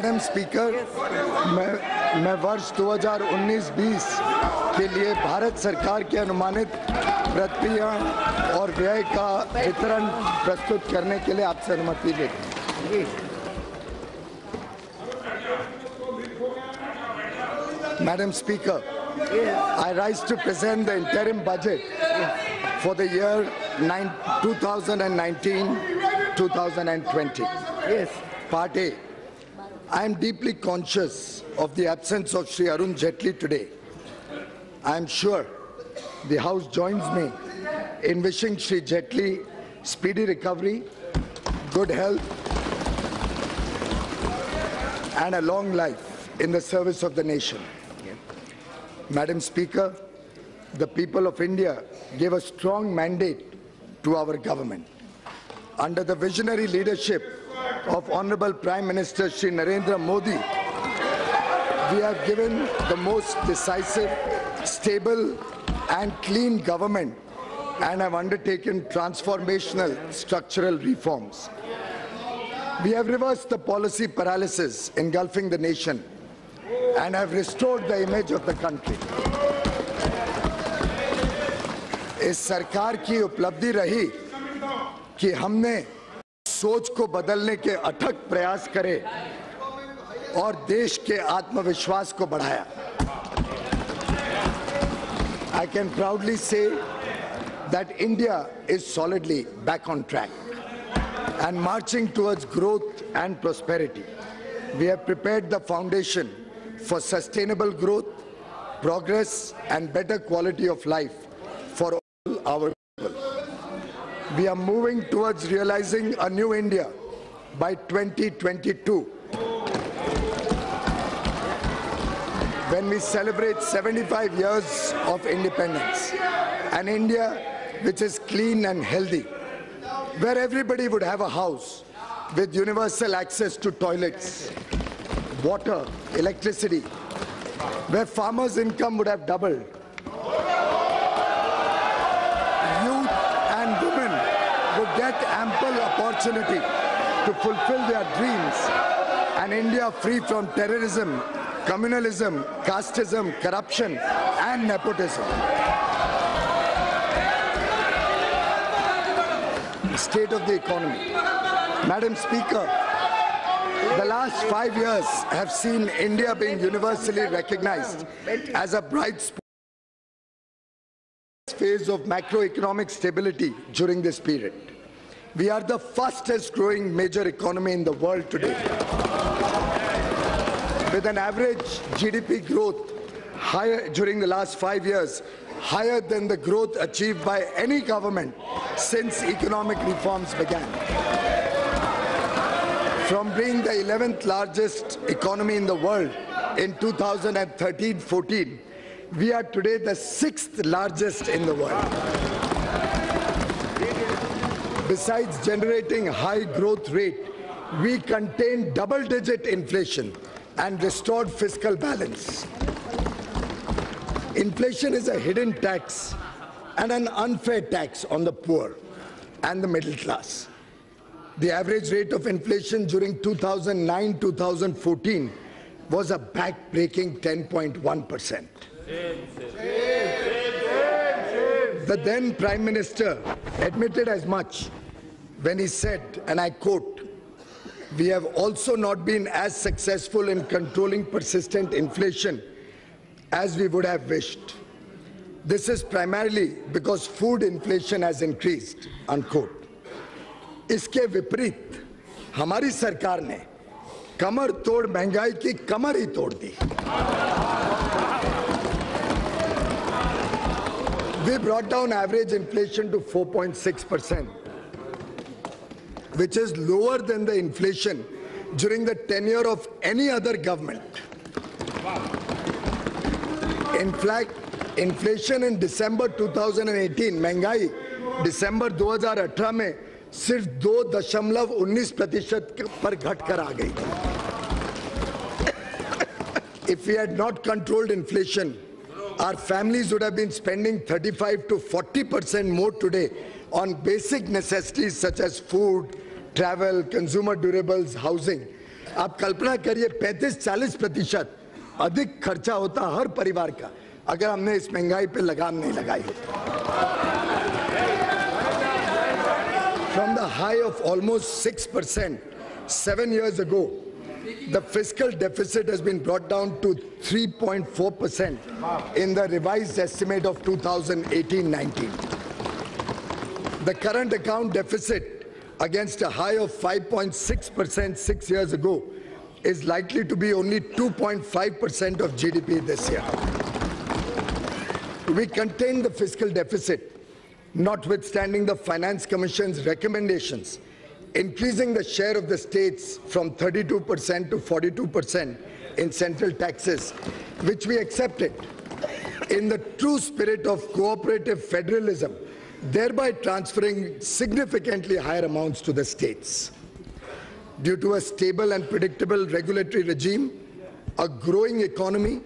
Madam speaker, मैं वर्ष 2019-20 के लिए भारत सरकार की अनुमानित प्रक्रिया और व्यय का वितरण प्रस्तुत करने के लिए आपसे अनुमति लेता हूं। Madam Speaker, I rise to present the interim budget for the year 2019-2020. Yes. Part A. I am deeply conscious of the absence of Shri Arun Jaitley today. I am sure the House joins me in wishing Shri Jaitley speedy recovery, good health, and a long life in the service of the nation. Madam Speaker, the people of India gave a strong mandate to our government. Under the visionary leadership of Honorable Prime Minister Shri Narendra Modi, we have given the most decisive, stable and clean government and have undertaken transformational structural reforms. We have reversed the policy paralysis engulfing the nation and have restored the image of the country. इस सरकार की उपलब्धि रही कि हमने सोच को बदलने के अथक प्रयास करे और देश के आत्मविश्वास को बढ़ाया. I can proudly say that India is solidly back on track and marching towards growth and prosperity. We have prepared the foundation for sustainable growth, progress and better quality of life for all our people. We are moving towards realizing a new India by 2022, when we celebrate 75 years of independence. An India which is clean and healthy, where everybody would have a house with universal access to toilets, water, electricity, where farmers' income would have doubled. Youth and women would get ample opportunity to fulfill their dreams. An India free from terrorism, communalism, casteism, corruption and nepotism. State of the economy. Madam Speaker, the last 5 years have seen India being universally recognized as a bright spot phase of macroeconomic stability during this period. We are the fastest growing major economy in the world today, with an average GDP growth higher during the last 5 years, higher than the growth achieved by any government since economic reforms began. From being the 11th largest economy in the world in 2013-14, we are today the 6th largest in the world. Besides generating high growth rate, we contained double-digit inflation and restored fiscal balance. Inflation is a hidden tax and an unfair tax on the poor and the middle class. The average rate of inflation during 2009-2014 was a back-breaking 10.1%. The then Prime Minister admitted as much when he said, and I quote, "We have also not been as successful in controlling persistent inflation as we would have wished. This is primarily because food inflation has increased," unquote. इसके विपरीत हमारी सरकार ने कमर तोड़ महंगाई की कमर ही तोड़ दी. We brought down average inflation to 4.6%, which is lower than the inflation during the tenure of any other government. In fact, inflation in December 2018, महंगाई दिसंबर 2018 में सिर्फ 2.19% पर घटकर आ गई. If we had not controlled inflation, our families would have been spending 35 to 40% more today on basic necessities such as food, travel, consumer durables, housing. आप कल्पना करिए 35-40% अधिक खर्चा होता हर परिवार का अगर हमने इस महंगाई पे लगाम नहीं लगाई होती। From the high of almost 6% 7 years ago, the fiscal deficit has been brought down to 3.4% in the revised estimate of 2018-19. The current account deficit, against a high of 5.6% 6 years ago, is likely to be only 2.5% of GDP this year. We contained the fiscal deficit, notwithstanding the Finance Commission's recommendations, increasing the share of the states from 32% to 42% in central taxes, which we accepted in the true spirit of cooperative federalism, thereby transferring significantly higher amounts to the states. Due to a stable and predictable regulatory regime, a growing economy,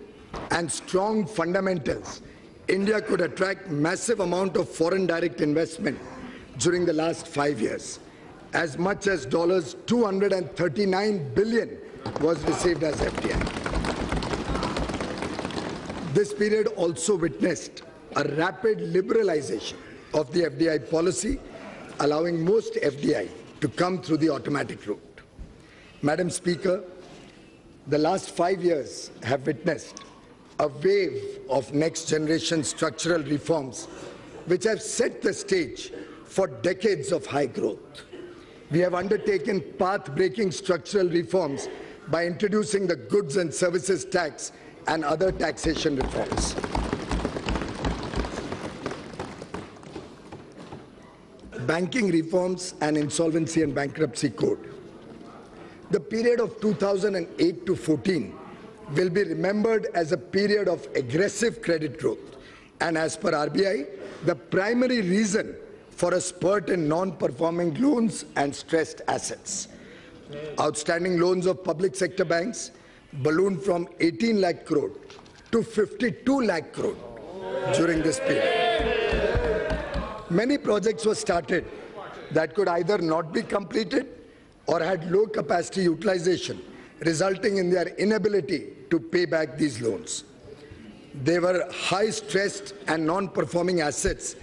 and strong fundamentals, India could attract massive amount of foreign direct investment during the last 5 years. As much as $239 billion was received as FDI. This period also witnessed a rapid liberalization of the FDI policy, allowing most FDI to come through the automatic route. Madam Speaker, the last 5 years have witnessed a wave of next-generation structural reforms which have set the stage for decades of high growth. We have undertaken path-breaking structural reforms by introducing the goods and services tax and other taxation reforms. Banking reforms and insolvency and bankruptcy code. The period of 2008 to 14 will be remembered as a period of aggressive credit growth, and as per RBI, the primary reason for a spurt in non-performing loans and stressed assets. Outstanding loans of public sector banks ballooned from 18 lakh crore to 52 lakh crore during this period. Many projects were started that could either not be completed or had low capacity utilization, resulting in their inability to pay back these loans. They were high-stressed and non-performing assets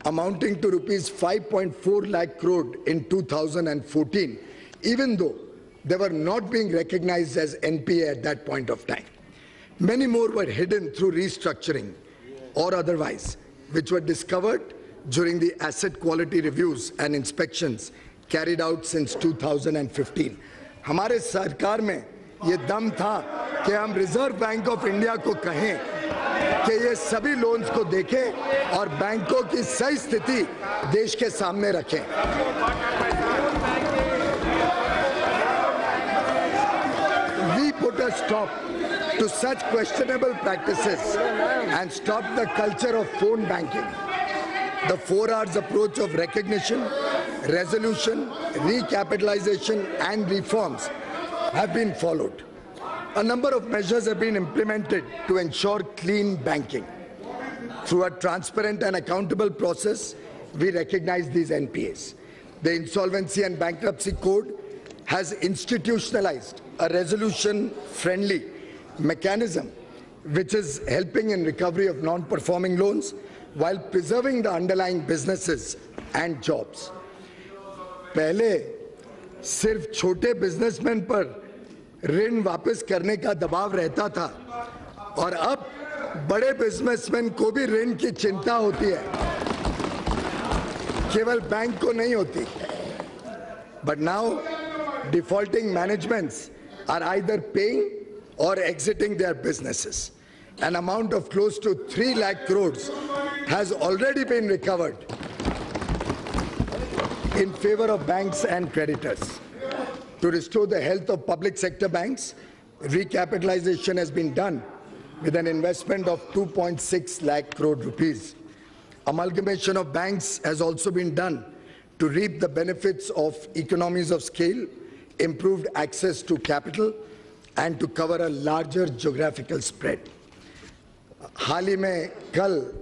amounting to rupees 5.4 lakh crore in 2014, even though they were not being recognized as NPA at that point of time. Many more were hidden through restructuring or otherwise, which were discovered during the asset quality reviews and inspections carried out since 2015. हमारे सरकार में ये दम था कि हम reserve bank of India को कहें कि ये सभी लोन्स को देखे और बैंकों की सही स्थिति देश के सामने रखें। We put a stop to such questionable practices and stopped the culture of phone banking. The 4 R's approach of recognition, resolution, recapitalization and reforms have been followed. A number of measures have been implemented to ensure clean banking. Through a transparent and accountable process, we recognize these NPAs. The Insolvency and Bankruptcy Code has institutionalized a resolution-friendly mechanism which is helping in recovery of non-performing loans while preserving the underlying businesses and jobs. पहले सिर्फ छोटे businessman पर ऋण वापस करने का दबाव रहता था और अब बड़े बिजनेसमैन को भी ऋण की चिंता होती है, केवल बैंक को नहीं होती. But now defaulting managements are either paying or exiting their businesses. An amount of close to 3 lakh crores has already been recovered in favor of banks and creditors. To restore the health of public sector banks, recapitalization has been done with an investment of 2.6 lakh crore rupees. Amalgamation of banks has also been done to reap the benefits of economies of scale, improved access to capital, and to cover a larger geographical spread. हाल ही में कल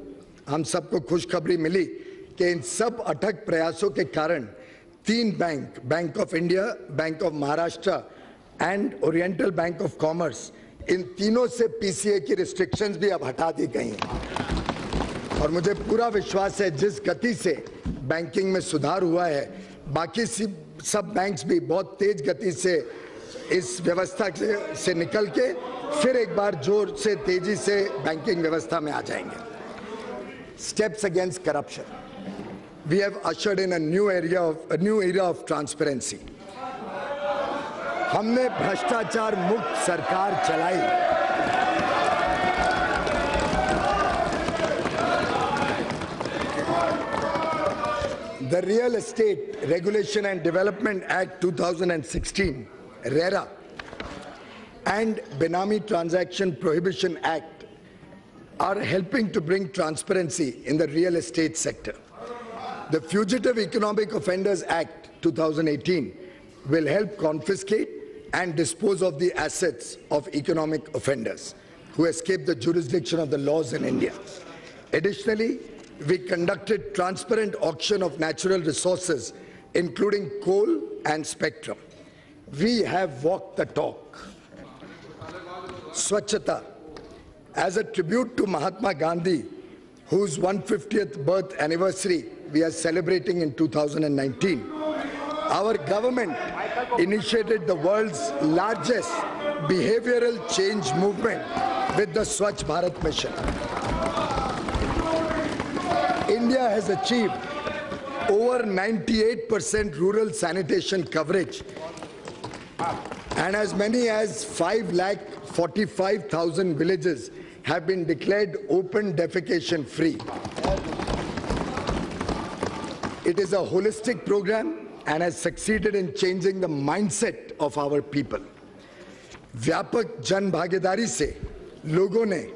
हम सबको खुशखबरी मिली कि इन सब अथक प्रयासों के कारण 3 bank, bank of India, bank of Maharashtra and oriental bank of commerce, इन तीनों से पीसीए की रिस्ट्रिक्शंस भी अब हटा दी गई हैं। और मुझे पूरा विश्वास है जिस गति से बैंकिंग में सुधार हुआ है, बाकी सब बैंक्स भी बहुत तेज गति से इस व्यवस्था से निकल के फिर एक बार जोर से तेजी से बैंकिंग व्यवस्था में आ जाएंगे। Steps against corruption, we have ushered in a new era of transparency. हमने भ्रष्टाचार मुक्त सरकार चलाई। The Real Estate Regulation and Development Act 2016, RERA, and Benami Transaction Prohibition Act are helping to bring transparency in the real estate sector. The Fugitive Economic Offenders Act 2018 will help confiscate and dispose of the assets of economic offenders who escape the jurisdiction of the laws in India. Additionally, we conducted transparent auction of natural resources, including coal and spectrum. We have walked the talk. Swachhata, as a tribute to Mahatma Gandhi, whose 150th birth anniversary we are celebrating in 2019, our government initiated the world's largest behavioral change movement with the Swachh Bharat Mission. India has achieved over 98% rural sanitation coverage, and as many as 5,45,000 villages have been declared open defecation free. It is a holistic program and has succeeded in changing the mindset of our people. व्यापक जन भागीदारी से लोगों ने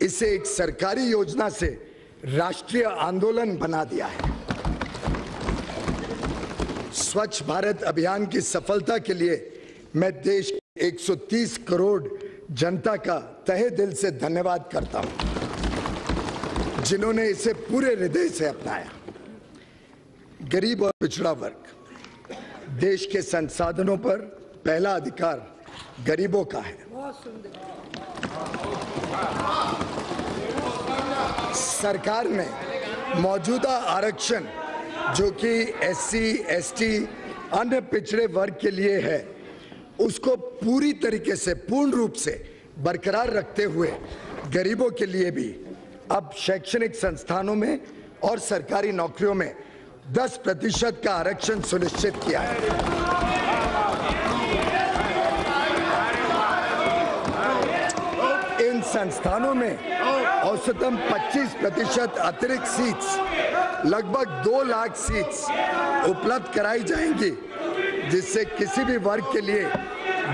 इसे एक सरकारी योजना से राष्ट्रीय आंदोलन बना दिया है। स्वच्छ भारत अभियान की सफलता के लिए मैं देश के 130 करोड़ जनता का तहे दिल से धन्यवाद करता हूं, जिन्होंने इसे पूरे हृदय से अपनाया। गरीब और पिछड़ा वर्ग, देश के संसाधनों पर पहला अधिकार गरीबों का है। सरकार ने मौजूदा आरक्षण जो कि एससी, एसटी, अन्य पिछड़े वर्ग के लिए है, उसको पूरी तरीके से पूर्ण रूप से बरकरार रखते हुए गरीबों के लिए भी अब शैक्षणिक संस्थानों में और सरकारी नौकरियों में 10% का आरक्षण सुनिश्चित किया है। इन संस्थानों में औसतन 25% अतिरिक्त सीट्स, लगभग 2 लाख सीट्स उपलब्ध कराई जाएंगी, जिससे किसी भी वर्ग के लिए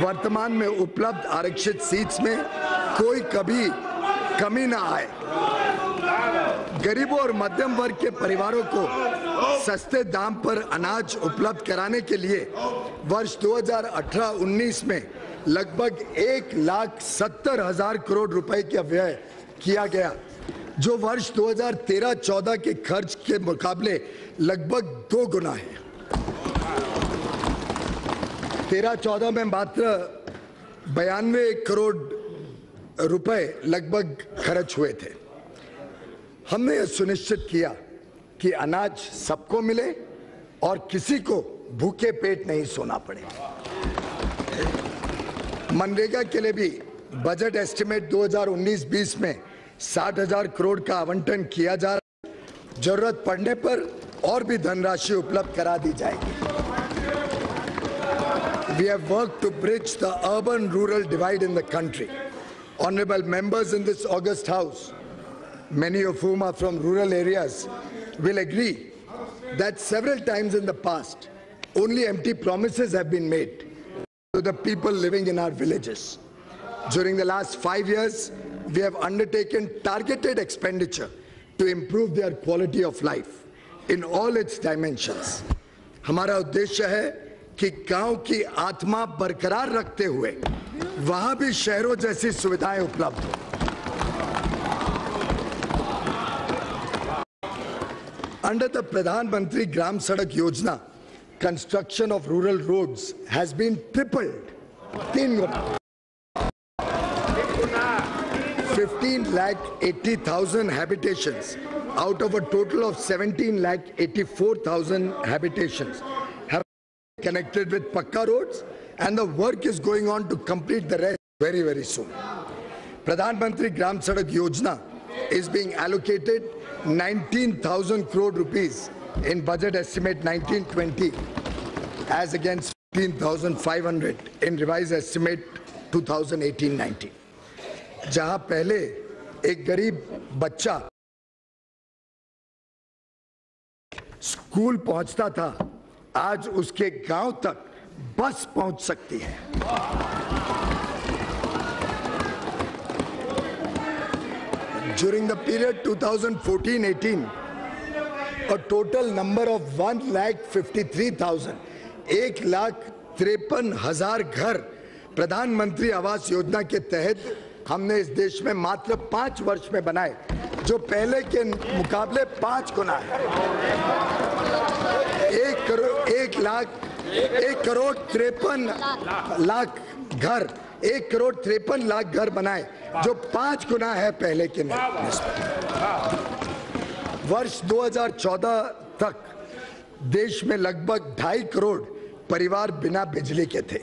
वर्तमान में उपलब्ध आरक्षित सीट्स में कोई कभी कमी न आए। गरीबों और मध्यम वर्ग के परिवारों को सस्ते दाम पर अनाज उपलब्ध कराने के लिए वर्ष 2018-19 में लगभग 1,70,000 करोड़ रुपए का व्यय किया गया, जो वर्ष 2013-14 के खर्च के मुकाबले लगभग 2 गुना है। 13-14 में मात्र 92 करोड़ रुपए लगभग खर्च हुए थे। हमने यह सुनिश्चित किया कि अनाज सबको मिले और किसी को भूखे पेट नहीं सोना पड़े। मनरेगा के लिए भी बजट एस्टिमेट 2019-20 में 60,000 करोड़ का आवंटन किया जा रहा है। जरूरत पड़ने पर और भी धनराशि उपलब्ध करा दी जाएगी। We have worked to bridge the urban-rural divide in the country. Honorable members in this august house, many of whom are from rural areas, will agree that several times in the past, only empty promises have been made to the people living in our villages. During the last 5 years, we have undertaken targeted expenditure to improve their quality of life in all its dimensions. हमारा उद्देश्य है कि गांव की आत्मा बरकरार रखते हुए वहां भी शहरों जैसी सुविधाएं उपलब्ध हो। Under the Pradhan Mantri Gram Sadak Yojana, construction of rural roads has been tripled 3 Guna 15,80,000 habitations out of a total of 17,84,000 habitations have been connected with Pakka roads, and the work is going on to complete the rest very, very soon. Pradhan Mantri Gram Sadak Yojana is being allocated 19,000 crore rupees in budget estimate 1920 as against 15,500 in revised estimate 2018-19. जहां पहले एक गरीब बच्चा school पहुंचता था, आज उसके गांव तक बस पहुंच सकती है। During the period 2014-18, a total number of 1,53,000, 1,53,000 घर प्रधानमंत्री आवास योजना के तहत हमने इस देश में मात्र 5 वर्ष में बनाए, जो पहले के मुकाबले 5 गुना है। 1 करोड़ 53 लाख घर, 1 करोड़ 53 लाख घर बनाए, जो 5 गुना है पहले के निस्बत। वर्ष 2014 तक देश में लगभग 2.5 करोड़ परिवार बिना बिजली के थे।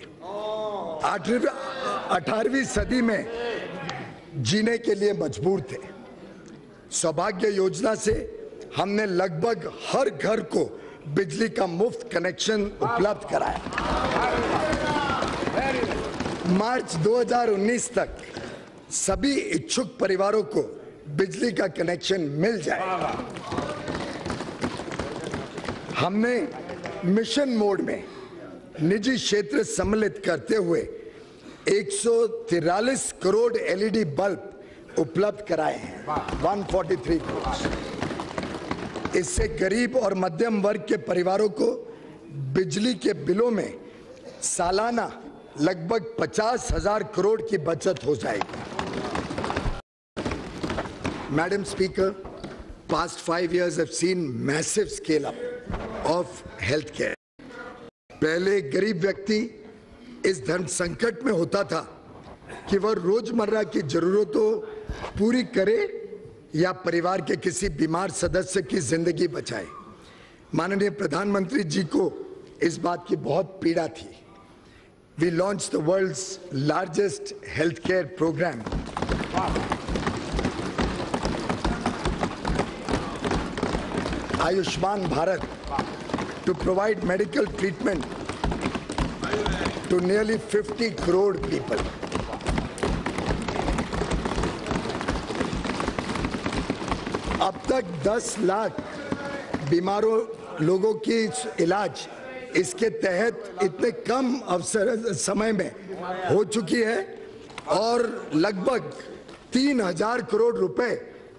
18वीं सदी में जीने के लिए मजबूर थे। सौभाग्य योजना से हमने लगभग हर घर को बिजली का मुफ्त कनेक्शन उपलब्ध कराया। मार्च 2019 तक सभी इच्छुक परिवारों को बिजली का कनेक्शन मिल जाएगा। हमने मिशन मोड में निजी क्षेत्र सम्मिलित करते हुए 143 करोड़ एलईडी बल्ब उपलब्ध कराए हैं, 143 करोड़। इससे गरीब और मध्यम वर्ग के परिवारों को बिजली के बिलों में सालाना लगभग 50,000 करोड़ की बचत हो जाएगी। Madam Speaker, past 5 years have seen massive scale up of healthcare. पहले गरीब व्यक्ति इस धन संकट में होता था कि वह रोजमर्रा की जरूरतों पूरी करे या परिवार के किसी बीमार सदस्य की जिंदगी बचाए। माननीय प्रधानमंत्री जी को इस बात की बहुत पीड़ा थी। We launched the world's largest healthcare program. Ayushman Bharat, to provide medical treatment to nearly 50 crore people. अब तक 10 लाख बीमारों लोगों की इलाज इसके तहत इतने कम अवसर समय में हो चुकी है और लगभग 3,000 करोड़ रुपए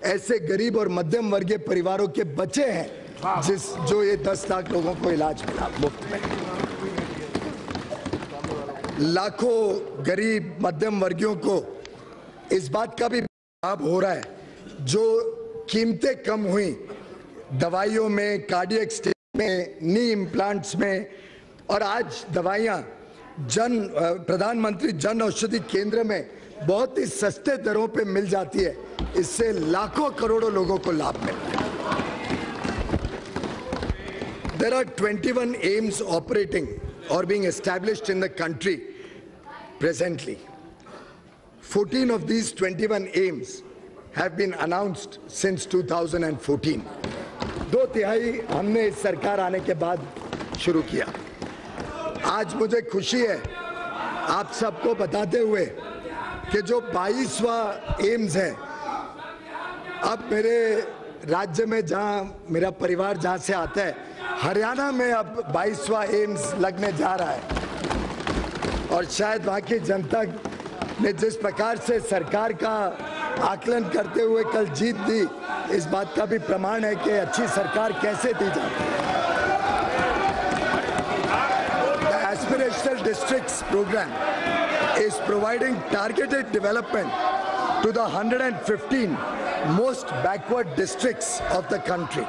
ऐसे गरीब और मध्यम वर्गीय परिवारों के बचे हैं जो ये 10 लाख लोगों को इलाज मिला मुफ्त में। लाखों गरीब मध्यम वर्गियों को इस बात का भी लाभ हो रहा है, जो कीमतें कम हुई दवाइयों में, कार्डियक स्टेज में, नी इम्प्लांट्स में, और आज दवाइयाँ प्रधानमंत्री जन औषधि केंद्र में बहुत ही सस्ते दरों पे मिल जाती है। इससे लाखों करोड़ों लोगों को लाभ मिलता है। There are 21 AIIMS operating or being established in the country presently. 14 of these 21 AIIMS have been announced since 2014. 2/3 हमने इस सरकार आने के बाद शुरू किया। आज मुझे खुशी है आप सबको बताते हुए कि जो 22वां एम्स है, अब मेरे राज्य में जहां मेरा परिवार जहां से आता है, हरियाणा में अब 22वां एम्स लगने जा रहा है। और शायद वहां की जनता ने जिस प्रकार से सरकार का आकलन करते हुए कल जीत दी, इस बात का भी प्रमाण है कि अच्छी सरकार कैसे दी जाती है। The Aspirational Districts program is providing targeted development to the 115 most backward districts of the country.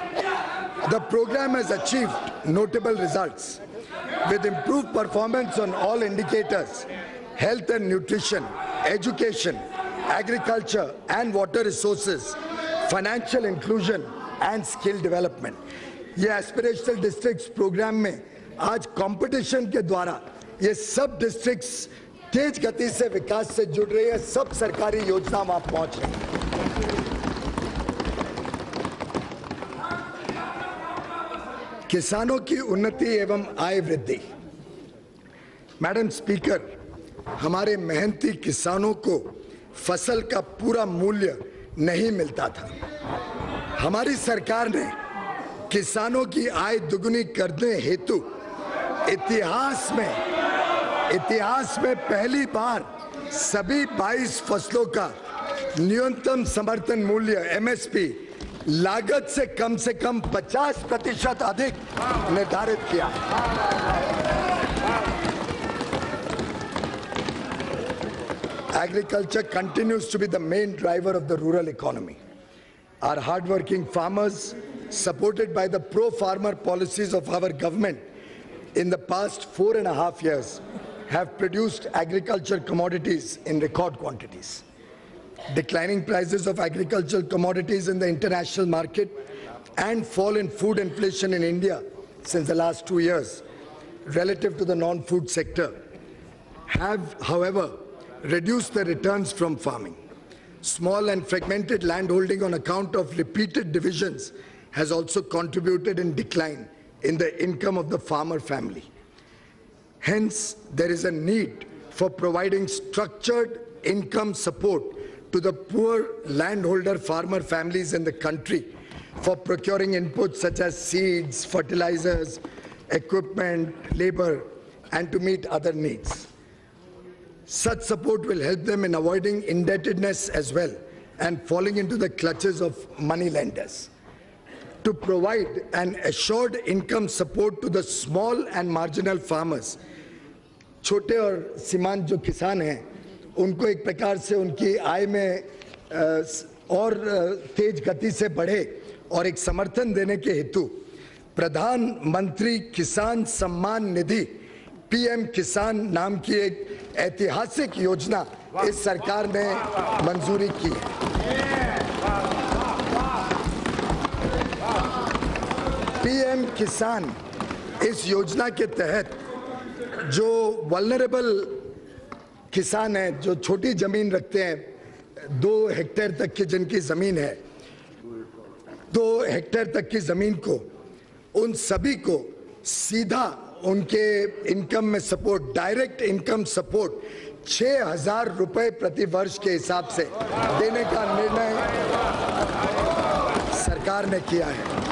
The program has achieved notable results with improved performance on all indicators health and nutrition, education, agriculture and water resources, financial inclusion and skill development. ये aspirational districts programme में आज competition के द्वारा ये सब districts तेज गति से विकास से जुड़ रही है, सब सरकारी योजना वहां पहुंच रही है। किसानों की उन्नति एवं आय वृद्धि। मैडम स्पीकर, हमारे मेहनती किसानों को फसल का पूरा मूल्य नहीं मिलता था। हमारी सरकार ने किसानों की आय दुगुनी करने हेतु इतिहास में पहली बार सभी 22 फसलों का न्यूनतम समर्थन मूल्य एमएसपी लागत से कम 50% अधिक निर्धारित किया। Agriculture continues to be the main driver of the rural economy. Our hard-working farmers, supported by the pro-farmer policies of our government in the past 4.5 years, have produced agriculture commodities in record quantities. Declining prices of agricultural commodities in the international market and fall in food inflation in India since the last 2 years relative to the non-food sector have, however, reduced the returns from farming. Small and fragmented landholding on account of repeated divisions has also contributed in decline in the income of the farmer family. Hence, there is a need for providing structured income support to the poor landholder farmer families in the country for procuring inputs such as seeds, fertilizers, equipment, labor, and to meet other needs. Such support will help them in avoiding indebtedness as well and falling into the clutches of money lenders. To provide an assured income support to the small and marginal farmers, छोटे और सीमांत जो किसान हैं, उनको एक प्रकार से उनकी आय में और तेज गति से बढ़े और एक समर्थन देने के हेतु प्रधानमंत्री किसान सम्मान निधि पीएम किसान नाम की एक ऐतिहासिक योजना इस सरकार ने मंजूरी की है। पीएम किसान इस योजना के तहत जो वल्नरेबल किसान हैं, जो छोटी जमीन रखते हैं, 2 हेक्टेयर तक की जिनकी जमीन है, 2 हेक्टेयर तक की जमीन को, उन सभी को सीधा उनके इनकम में सपोर्ट, डायरेक्ट इनकम सपोर्ट 6,000 रुपए प्रति वर्ष के हिसाब से देने का निर्णय सरकार ने किया है।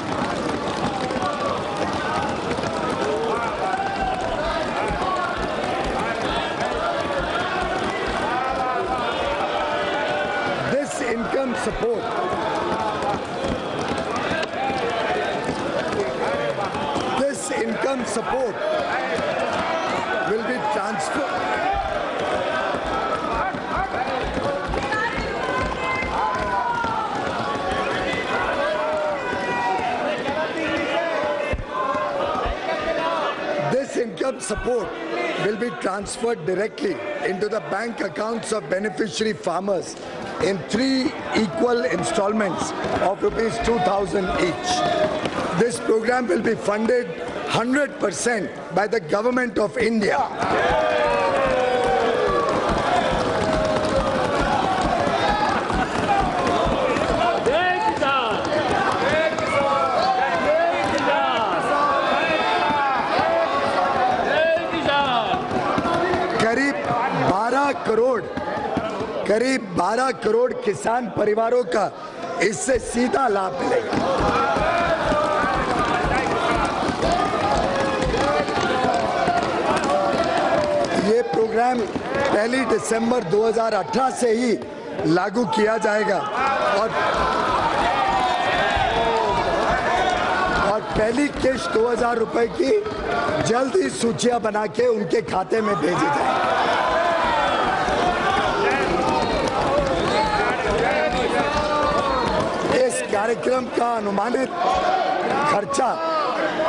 This income support will be transferred. This income support will be transferred directly into the bank accounts of beneficiary farmers in 3 equal installments of rupees 2,000 each. This program will be funded 100% by the Government of India. करीब 12 करोड़ किसान परिवारों का इससे सीधा लाभ मिलेगा। ये programme 1 दिसंबर 2018 से ही लागू किया जाएगा और पहली किश्त 2,000 रुपए की जल्द ही सूचियां बना के उनके खाते में भेजी जाएगी। कार्यक्रम का अनुमानित खर्चा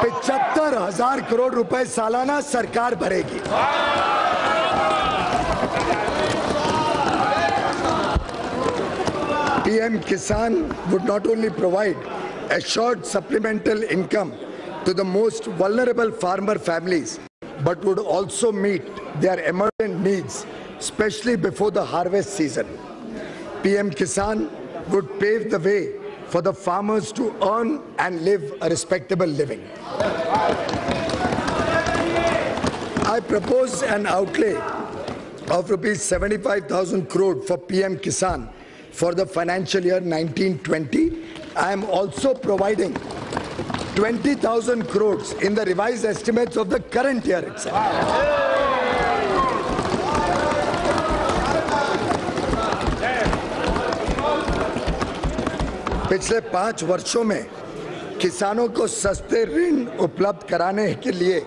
75,000 करोड़ रुपए सालाना सरकार भरेगी। PM Kisan would not only provide assured supplemental income to the most vulnerable farmer families, but would also meet their emergent needs, especially before the harvest season. PM Kisan would pave the way for the farmers to earn and live a respectable living. I propose an outlay of rupees 75,000 crore for PM Kisan for the financial year 1920. I am also providing 20,000 crores in the revised estimates of the current year itself. पिछले 5 वर्षों में किसानों को सस्ते ऋण उपलब्ध कराने के लिए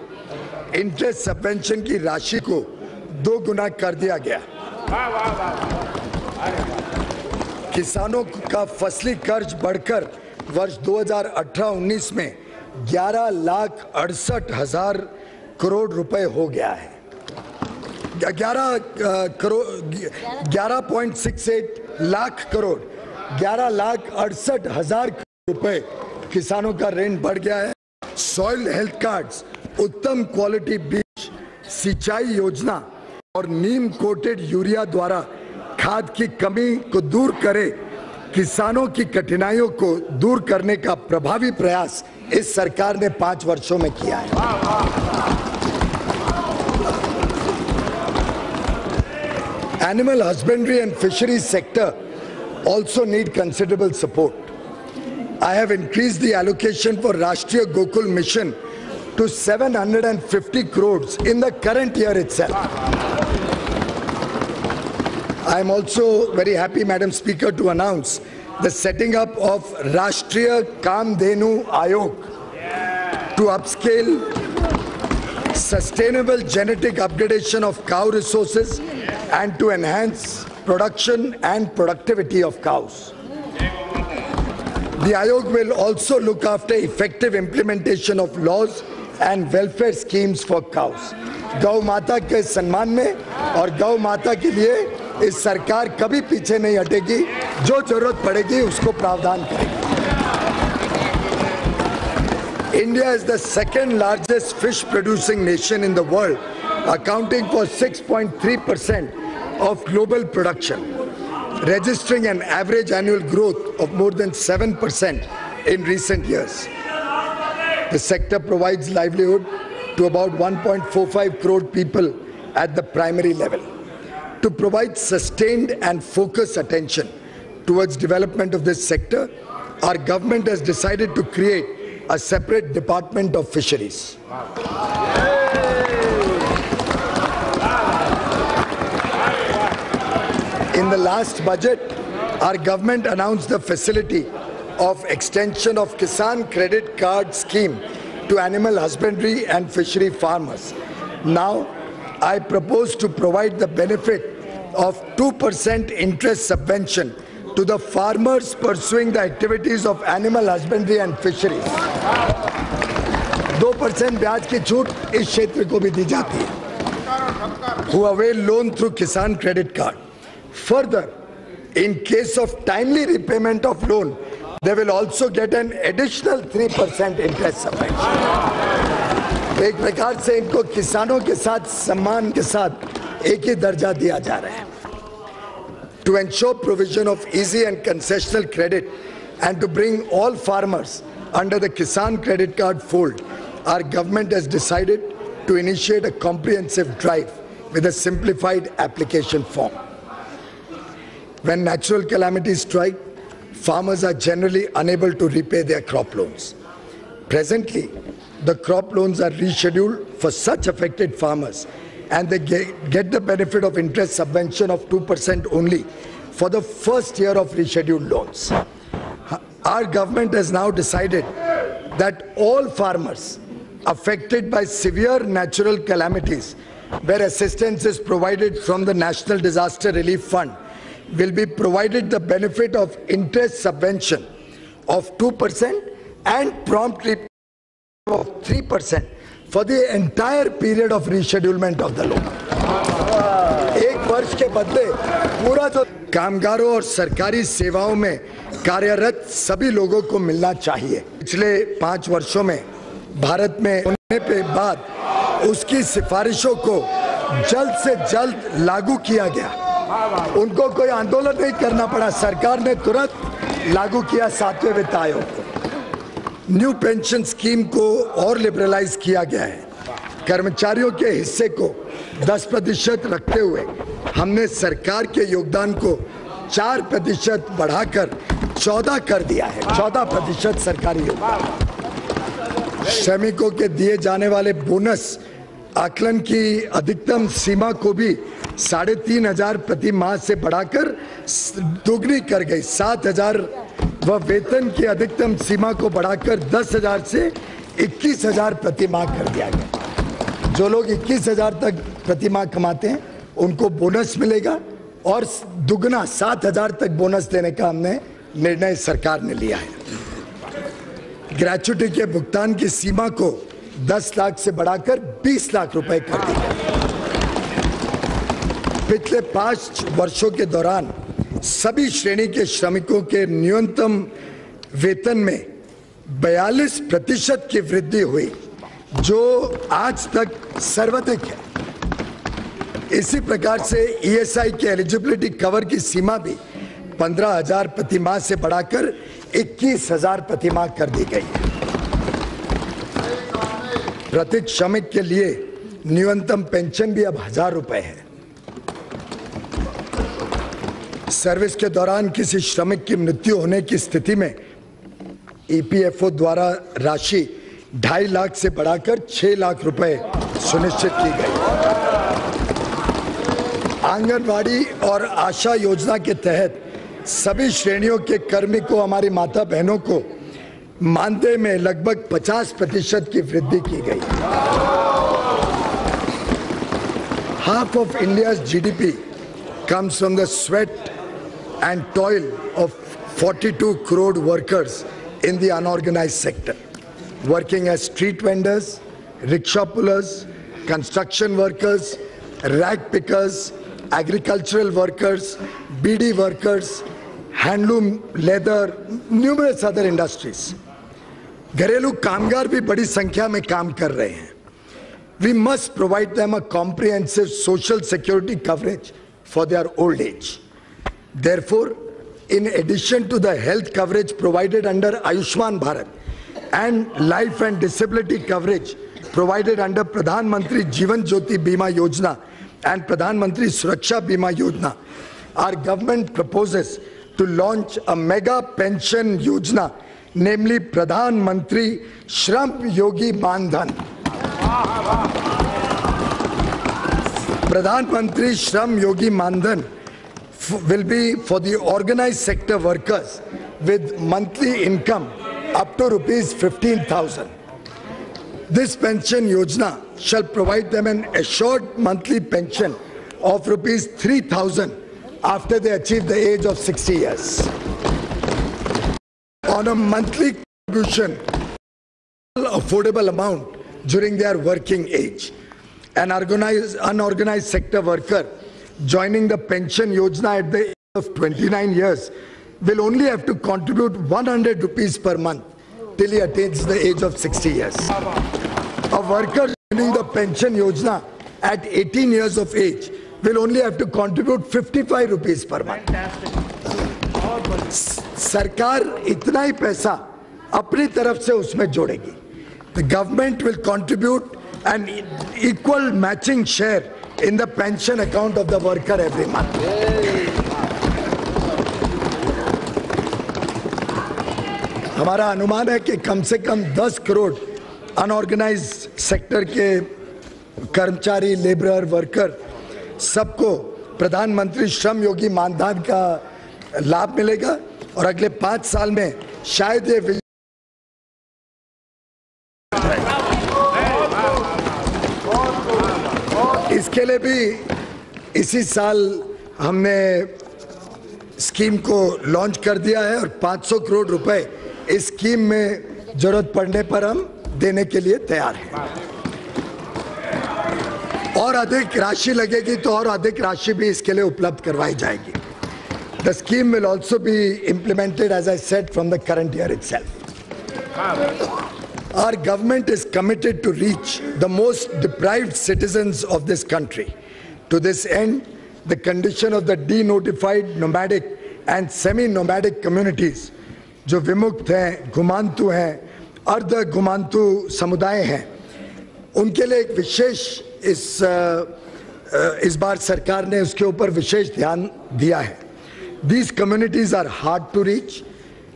इंटरेस्ट सबवेंशन की राशि को 2 गुना कर दिया गया। किसानों का फसली कर्ज बढ़कर वर्ष 2018-19 में 11,68,000 करोड़ रुपए हो गया है। 11.68 लाख करोड़ 11,68,000 रुपए किसानों का ऋण बढ़ गया है। सॉइल हेल्थ कार्ड्स, उत्तम क्वालिटी बीज, सिंचाई योजना और नीम कोटेड यूरिया द्वारा खाद की कमी को दूर करे, किसानों की कठिनाइयों को दूर करने का प्रभावी प्रयास इस सरकार ने 5 वर्षों में किया है। Animal husbandry and fisheries sector also need considerable support. I have increased the allocation for Rashtriya Gokul Mission to 750 crores in the current year itself. I am also very happy, Madam Speaker, to announce the setting up of Rashtriya Kamdhenu Ayog to upscale sustainable genetic upgradation of cow resources and to enhance production and productivity of cows. The Ayog will also look after effective implementation of laws and welfare schemes for cows. गौ माता के सम्मान में और गौ माता के लिए इस सरकार कभी पीछे नहीं हटेगी, जो जरूरत पड़ेगी उसको प्रावधान करेगी। India is the second largest fish producing nation in the world, accounting for 6.3% of global production, registering an average annual growth of more than 7% in recent years. The sector provides livelihood to about 1.45 crore people at the primary level. To provide sustained and focused attention towards development of this sector, our government has decided to create a separate department of fisheries. In the last budget, our government announced the facility of extension of Kisan Credit Card Scheme to animal husbandry and fishery farmers. Now, I propose to provide the benefit of 2% interest subvention to the farmers pursuing the activities of animal husbandry and fisheries. 2% ब्याज की छूट इस क्षेत्र को भी दी जाती है, who avail loan through Kisan Credit Card. Further, in case of timely repayment of loan, they will also get an additional 3% interest subvention. एक प्रकार से इनको किसानों के साथ सम्मान के साथ एक ही दर्जा दिया जा रहा है. To ensure provision of easy and concessional credit and to bring all farmers under the Kisan Credit Card fold, our government has decided to initiate a comprehensive drive with a simplified application form. When natural calamities strike, farmers are generally unable to repay their crop loans. Presently, the crop loans are rescheduled for such affected farmers, and they get the benefit of interest subvention of 2% only for the first year of rescheduled loans. Our government has now decided that all farmers affected by severe natural calamities, where assistance is provided from the National Disaster Relief Fund, will be provided the benefit of interest subvention of 2% and prompt repayment of 3% for the entire period of reschedulement of the loan. एक वर्ष के बदले पूरा जो कामगारों और सरकारी सेवाओं में कार्यरत सभी लोगों को मिलना चाहिए। पिछले 5 वर्षों में भारत में होने के बाद उसकी सिफारिशों को जल्द से जल्द लागू किया गया। उनको कोई आंदोलन नहीं करना पड़ा, सरकार ने तुरंत लागू किया 7वें वित्त आयोग को। न्यू पेंशन स्कीम को और लिबरलाइज किया गया है। कर्मचारियों के हिस्से को 10% रखते हुए हमने सरकार के योगदान को 4% बढ़ाकर 14 कर दिया है। 14% सरकारी योगदान। श्रमिकों के दिए जाने वाले बोनस आकलन की अधिकतम सीमा को भी 3,500 प्रति माह से बढ़ाकर दोगुनी कर गई। 7,000 व वेतन की अधिकतम सीमा को बढ़ाकर 10,000 से 21,000 प्रति माह कर दिया गया। जो लोग 21,000 तक प्रति माह कमाते हैं उनको बोनस मिलेगा और दुगना 7,000 तक बोनस देने का हमने निर्णय सरकार ने लिया है। ग्रेच्युटी के भुगतान की सीमा को 10 लाख से बढ़ाकर 20 लाख रुपए कर दी गई। पिछले 5 वर्षों के दौरान सभी श्रेणी के श्रमिकों के न्यूनतम वेतन में 42% की वृद्धि हुई, जो आज तक सर्वाधिक है। इसी प्रकार से ईएसआई के एलिजिबिलिटी कवर की सीमा भी 15,000 प्रति माह से बढ़ाकर 21,000 प्रति माह कर दी गई है। प्रत्येक श्रमिक के लिए न्यूनतम पेंशन भी अब 1,000 रुपए है। सर्विस के दौरान किसी श्रमिक की मृत्यु होने की स्थिति में ईपीएफओ द्वारा राशि 2.5 लाख से बढ़ाकर 6 लाख रुपए सुनिश्चित की गई। आंगनवाड़ी और आशा योजना के तहत सभी श्रेणियों के कार्मिकों, हमारी माता बहनों को मानदेय में लगभग 50% की वृद्धि की गई। Half of India's GDP comes from the sweat and toil of 42 crore workers in the unorganized sector, working as street vendors, rickshaw pullers, construction workers, rag pickers, agricultural workers, BD workers, handloom, leather, numerous other industries. घरेलू कामगार भी बड़ी संख्या में काम कर रहे हैं। We must provide them a comprehensive social security coverage for their old age. Therefore, in addition to the health coverage provided under Ayushman Bharat and life and disability coverage provided under Pradhan Mantri Jeevan Jyoti Bima Yojana and Pradhan Mantri Suraksha Bima Yojana, our government proposes to launch a mega pension yojana, namely Pradhan Mantri Shram Yogi Mandhan. Pradhan Mantri Shram Yogi Mandhan will be for the organized sector workers with monthly income up to rupees 15,000. This pension yojana shall provide them an assured monthly pension of rupees 3,000 after they achieve the age of 60 years. On a monthly contribution, affordable amount during their working age. An unorganized sector worker joining the pension yojana at the age of 29 years will only have to contribute 100 rupees per month till he attains the age of 60 years. A worker joining the pension yojana at 18 years of age will only have to contribute 55 rupees per month. सरकार इतना ही पैसा अपनी तरफ से उसमें जोड़ेगी. The government will contribute an equal matching share in the pension account of the worker every month. हमारा अनुमान है कि कम से कम 10 करोड़ अनऑर्गेनाइज्ड सेक्टर के कर्मचारी, लेबरर, वर्कर सबको प्रधानमंत्री श्रम योगी मानधन का लाभ मिलेगा और अगले 5 साल में शायद ये इसके लिए भी इसी साल हमने स्कीम को लॉन्च कर दिया है और 500 करोड़ रुपए इस स्कीम में जरूरत पड़ने पर हम देने के लिए तैयार हैं। और अधिक राशि लगेगी तो और अधिक राशि भी इसके लिए उपलब्ध करवाई जाएगी. The scheme will also be implemented, as I said, from the current year itself. Our government is committed to reach the most deprived citizens of this country. To this end, the condition of the denotified nomadic and semi-nomadic communities, जो विमुक्त हैं, घुमांतु हैं, अर्ध घुमांतु समुदाय हैं, उनके लिए एक विशेष इस बार सरकार ने उसके ऊपर विशेष ध्यान दिया है. These communities are hard to reach,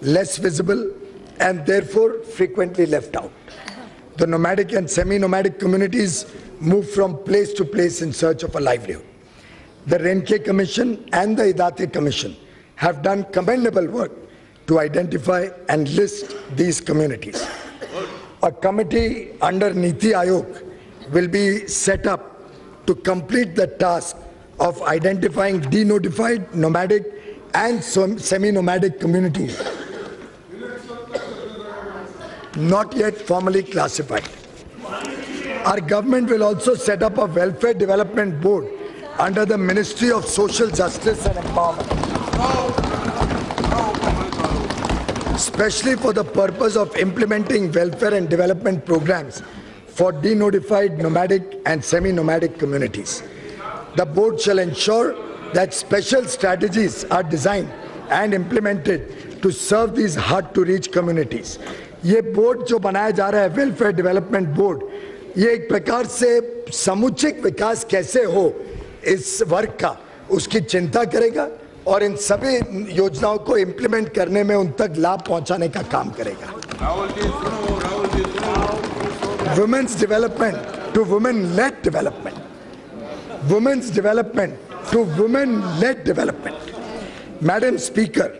less visible, and therefore frequently left out. The nomadic and semi-nomadic communities move from place to place in search of a livelihood. The Renke Commission and the Idate Commission have done commendable work to identify and list these communities. A committee under Niti Aayog will be set up to complete the task of identifying denotified, nomadic, and semi-nomadic communities not yet formally classified. Our government will also set up a welfare development board under the Ministry of Social Justice and Empowerment, especially for the purpose of implementing welfare and development programs for denotified, nomadic and semi-nomadic communities. The board shall ensure that special strategies are designed and implemented to serve these hard-to-reach communities. ये board जो बनाया जा रहा है, welfare development board, ये एक प्रकार से समुचित विकास कैसे हो इस वर्ग का, उसकी चिंता करेगा और इन सभी योजनाओं को इम्प्लीमेंट करने में उन तक लाभ पहुंचाने का काम करेगा. Women's development to women led development, women's development to women-led development. Madam Speaker,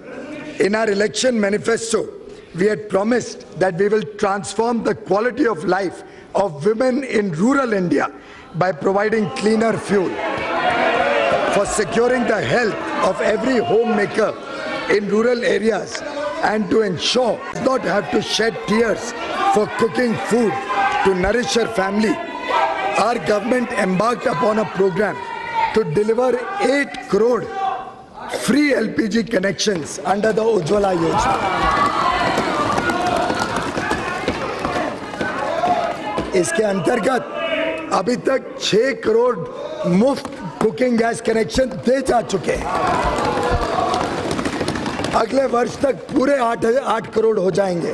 in our election manifesto, we had promised that we will transform the quality of life of women in rural India by providing cleaner fuel, for securing the health of every homemaker in rural areas, and to ensure not have to shed tears for cooking food to nourish her family. Our government embarked upon a program to deliver 8 crore free LPG connections under the Ujjwala Yojana. इसके अंतर्गत अभी तक 6 करोड़ मुफ्त cooking gas connection दे जा चुके हैं. अगले वर्ष तक पूरे 8 करोड़ हो जाएंगे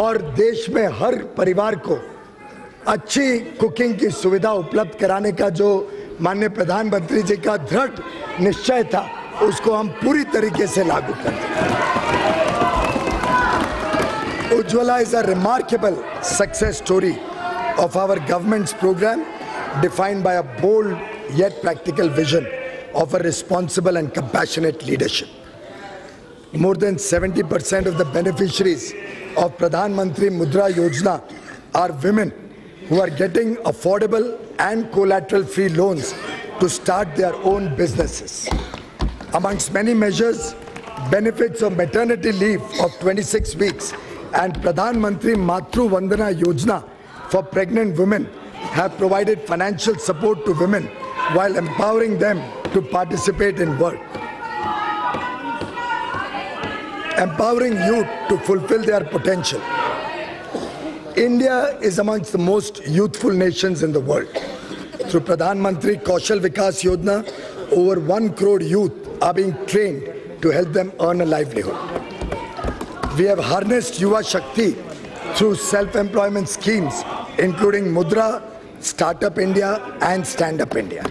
और देश में हर परिवार को अच्छी कुकिंग की सुविधा उपलब्ध कराने का जो माननीय प्रधानमंत्री जी का दृढ़ निश्चय था, उसको हम पूरी तरीके से लागू करते हैं. Ujjwala is a remarkable success story of our government's program, defined by a bold yet practical vision of a responsible and compassionate leadership. More than 70% of the beneficiaries of Pradhan Mantri Mudra Yojana are women who are getting affordable and collateral-free loans to start their own businesses. Amongst many measures, benefits of maternity leave of 26 weeks and Pradhan Mantri Matru Vandana Yojana for pregnant women have provided financial support to women while empowering them to participate in work. Empowering youth to fulfill their potential. India is amongst the most youthful nations in the world. Through Pradhan Mantri Kaushal Vikas Yojana, over 1 crore youth are being trained to help them earn a livelihood. We have harnessed Yuva Shakti through self-employment schemes, including Mudra, Startup India and Stand Up India.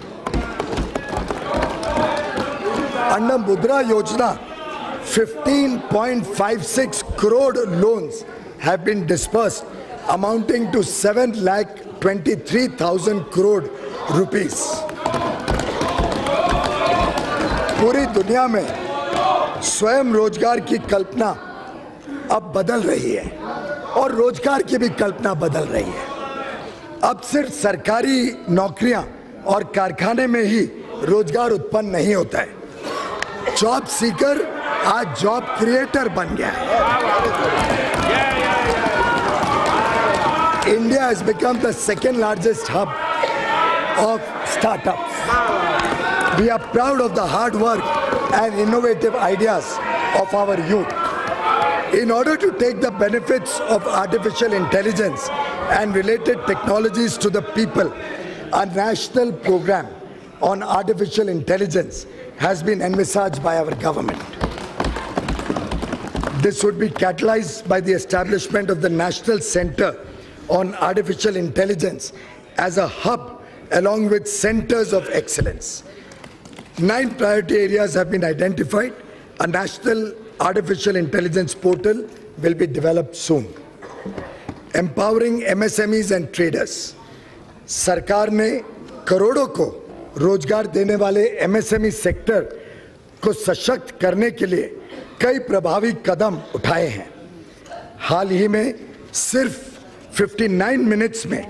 Under Mudra Yojana, 15.56 crore loans have been disbursed, amounting to 7,23,000 crore rupees. पूरी दुनिया में स्वयं रोजगार की कल्पना अब बदल रही है और रोजगार की भी कल्पना बदल रही है. अब सिर्फ सरकारी नौकरियां और कारखाने में ही रोजगार उत्पन्न नहीं होता है. जॉब सीकर आज जॉब क्रिएटर बन गया है. India has become the second largest hub of startups. We are proud of the hard work and innovative ideas of our youth. In order to take the benefits of artificial intelligence and related technologies to the people, a national program on artificial intelligence has been envisaged by our government. This would be catalyzed by the establishment of the National Center on Artificial Intelligence as a hub along with centers of excellence. 9 priority areas have been identified. A national artificial intelligence portal will be developed soon. Empowering MSMEs and traders. सरकार ने करोड़ों को रोजगार देने वाले MSME sector को सशक्त करने के लिए कई प्रभावी कदम उठाए हैं। हाल ही में सिर्फ 59 मिनट्स में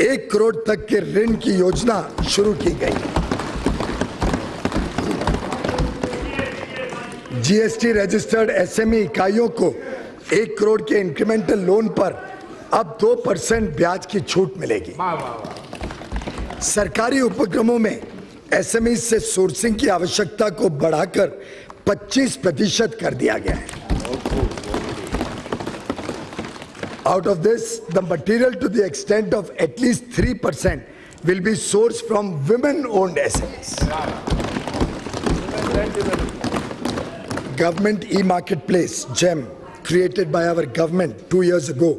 1 करोड़ तक के ऋण की योजना शुरू की गई। जीएसटी रजिस्टर्ड SME इकाइयों को 1 करोड़ के इंक्रीमेंटल लोन पर अब 2% ब्याज की छूट मिलेगी। सरकारी उपक्रमों में SME से सोर्सिंग की आवश्यकता को बढ़ाकर 25% कर दिया गया है। Out of this, the material to the extent of at least 3% will be sourced from women-owned SMEs. Government e-marketplace, GEM, created by our government 2 years ago,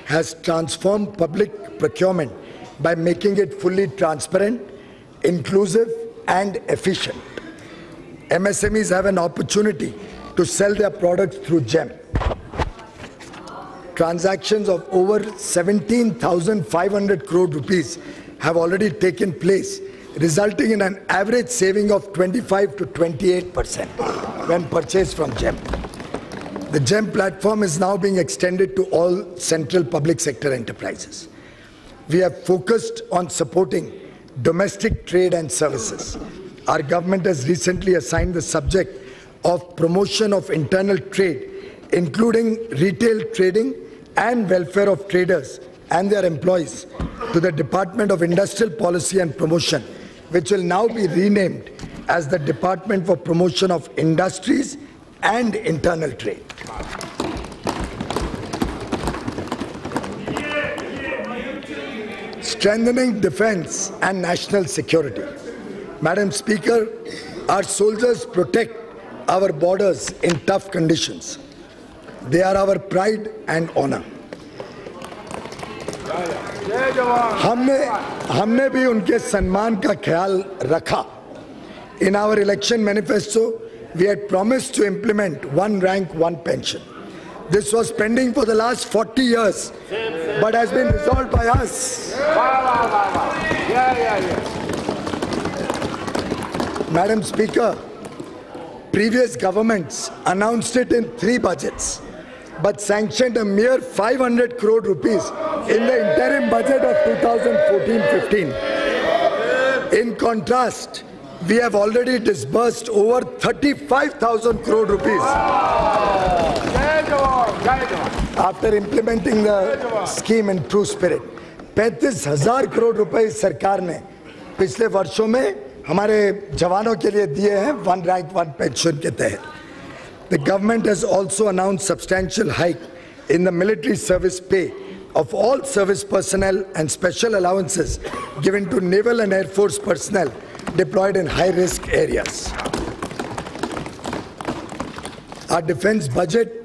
has transformed public procurement by making it fully transparent, inclusive, and efficient. MSMEs have an opportunity to sell their products through GEM. Transactions of over 17,500 crore rupees have already taken place, resulting in an average saving of 25 to 28% when purchased from GEM. The GEM platform is now being extended to all central public sector enterprises. We have focused on supporting domestic trade and services. Our government has recently assigned the subject of promotion of internal trade, including retail trading and welfare of traders and their employees, to the Department of Industrial Policy and Promotion, which will now be renamed as the Department for Promotion of Industries and Internal Trade. Strengthening defense and national security. Madam Speaker, our soldiers protect our borders in tough conditions. They are our pride and honor. हमने भी उनके सम्मान का ख्याल रखा. In our election manifesto, we had promised to implement one rank, one pension. This was pending for the last 40 years, but has been resolved by us. Madam Speaker, previous governments announced it in 3 budgets, but sanctioned a mere 500 crore rupees in the interim budget of 2014-15. In contrast, we have already disbursed over 35,000 crore rupees after implementing the scheme in true spirit. 35,000 crore रुपए सरकार ने पिछले वर्षों में हमारे जवानों के लिए दिए हैं वन रैंक वन पेंशन के तहत. The government has also announced substantial hike in the military service pay of all service personnel and special allowances given to naval and air force personnel deployed in high-risk areas. Our defense budget,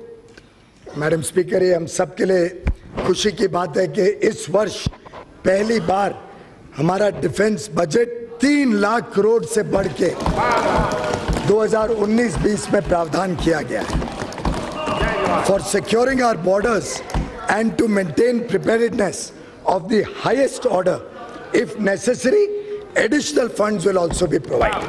Madam Speaker, ये हम सब के लिए खुशी की बात है कि इस वर्ष पहली बार हमारा डिफेंस बजट 3 लाख करोड़ से बढ़ के 2019-20 में प्रावधान किया गया है. For securing our borders and to maintain preparedness of the highest order, if necessary, additional funds will also be provided.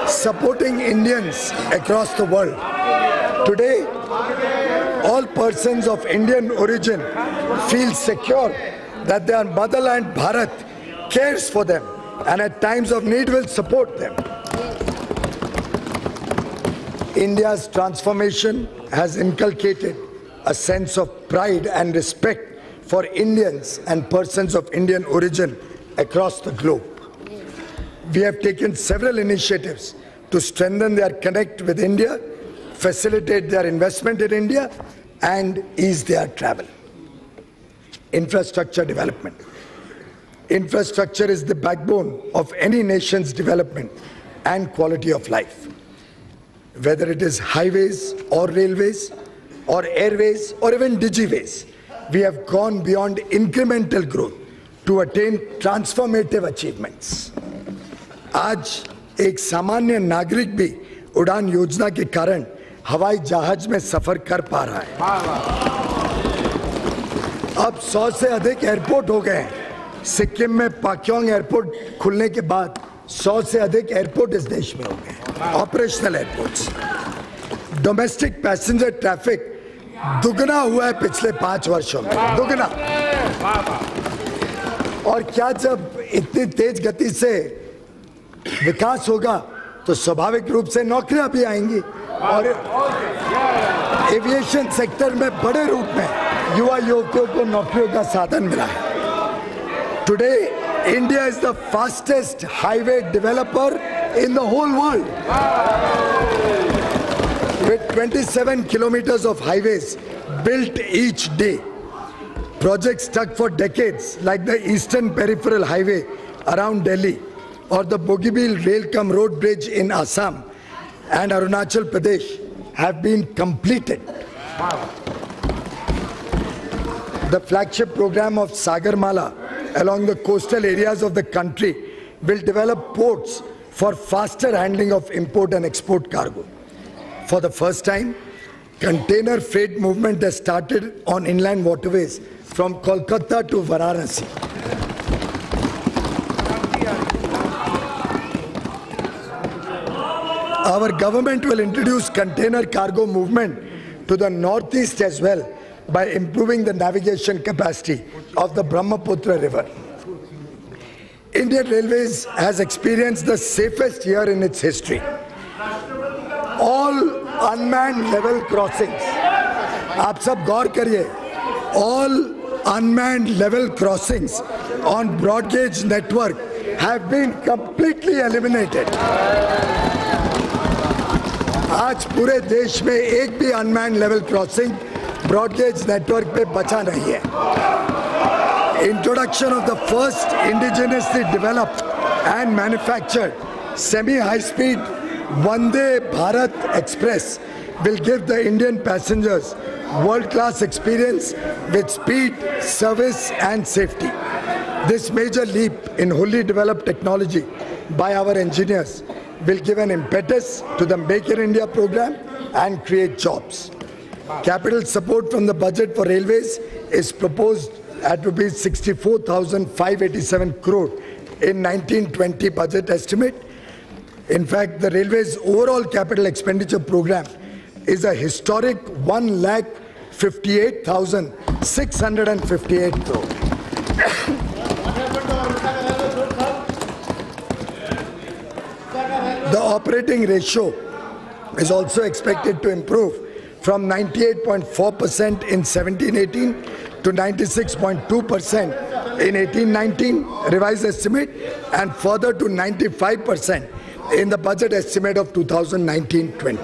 Supporting Indians across the world. Today, all persons of Indian origin feel secure that their motherland Bharat cares for them and at times of need will support them. India's transformation has inculcated a sense of pride and respect for Indians and persons of Indian origin across the globe. We have taken several initiatives to strengthen their connect with India, facilitate their investment in India, and ease their travel. Infrastructure development. Infrastructure is the backbone of any nation's development and quality of life. Whether it is highways or railways or airways or even digiways, we have gone beyond incremental growth to attain transformative achievements. आज एक सामान्य नागरिक भी उड़ान योजना के कारण हवाई जहाज में सफर कर पा रहा है। अब 100 से अधिक एयरपोर्ट हो गए हैं। सिक्किम में पाक्योंग एयरपोर्ट खुलने के बाद 100 से अधिक एयरपोर्ट इस देश में हो गए हैं, operational airports. Domestic passenger traffic दुगना हुआ है पिछले 5 वर्षों में, दुगना। और क्या जब इतनी तेज गति से विकास होगा तो स्वाभाविक रूप से नौकरियां भी आएंगी और एविएशन सेक्टर में बड़े रूप में युवा युवकों को नौकरियों का साधन मिला है। Today India is the fastest highway developer in the whole world with 27 kilometers of highways built each day. Projects stuck for decades like the Eastern Peripheral Highway around Delhi or the Bogibeel Rail-cum Road Bridge in Assam and Arunachal Pradesh have been completed. The flagship program of Sagarmala along the coastal areas of the country will develop ports for faster handling of import and export cargo. For the first time, container freight movement has started on inland waterways from Kolkata to Varanasi. Our government will introduce container cargo movement to the northeast as well by improving the navigation capacity of the Brahmaputra River. Indian Railways has experienced the safest year in its history. All unmanned level crossings, आप सब गौर करिए, all unmanned level crossings on broad gauge network have been completely eliminated. आज पूरे देश में एक भी unmanned level crossing broad gauge network पे बचा नहीं है. Introduction of the first indigenously developed and manufactured semi-high speed Vande Bharat Express will give the Indian passengers world-class experience with speed, service and safety. This major leap in wholly developed technology by our engineers will give an impetus to the Make in India program and create jobs. Capital support from the budget for railways is proposed at rupees 64,587 crore in 1920 budget estimate. In fact, the railways overall capital expenditure program is a historic 1,58,658 crore. The operating ratio is also expected to improve from 98.4% in 17-18 to 96.2% in 18-19 revised estimate and further to 95% in the budget estimate of 2019-20.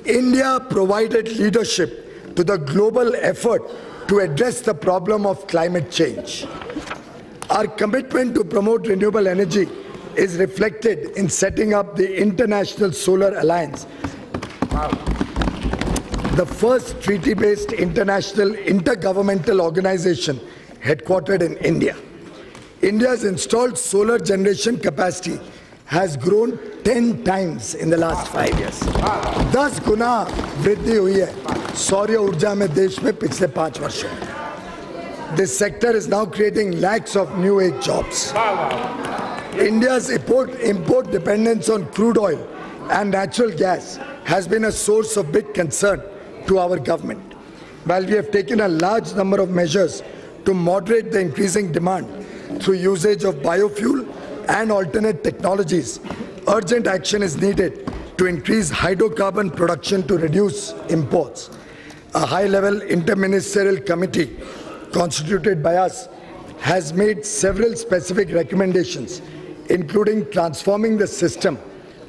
India provided leadership to the global effort to address the problem of climate change. Our commitment to promote renewable energy is reflected in setting up the International Solar Alliance, the first treaty-based international intergovernmental organization headquartered in India. India's installed solar generation capacity has grown 10 times in the last 5 years. 10 गुना वृद्धि हुई है सौर ऊर्जा में देश में पिछले 5 वर्षों में. This sector is now creating lakhs of new age jobs. India's import dependence on crude oil and natural gas has been a source of big concern to our government. While we have taken a large number of measures to moderate the increasing demand through usage of biofuel and alternate technologies, urgent action is needed to increase hydrocarbon production to reduce imports. A high-level interministerial committee constituted by us has made several specific recommendations, including transforming the system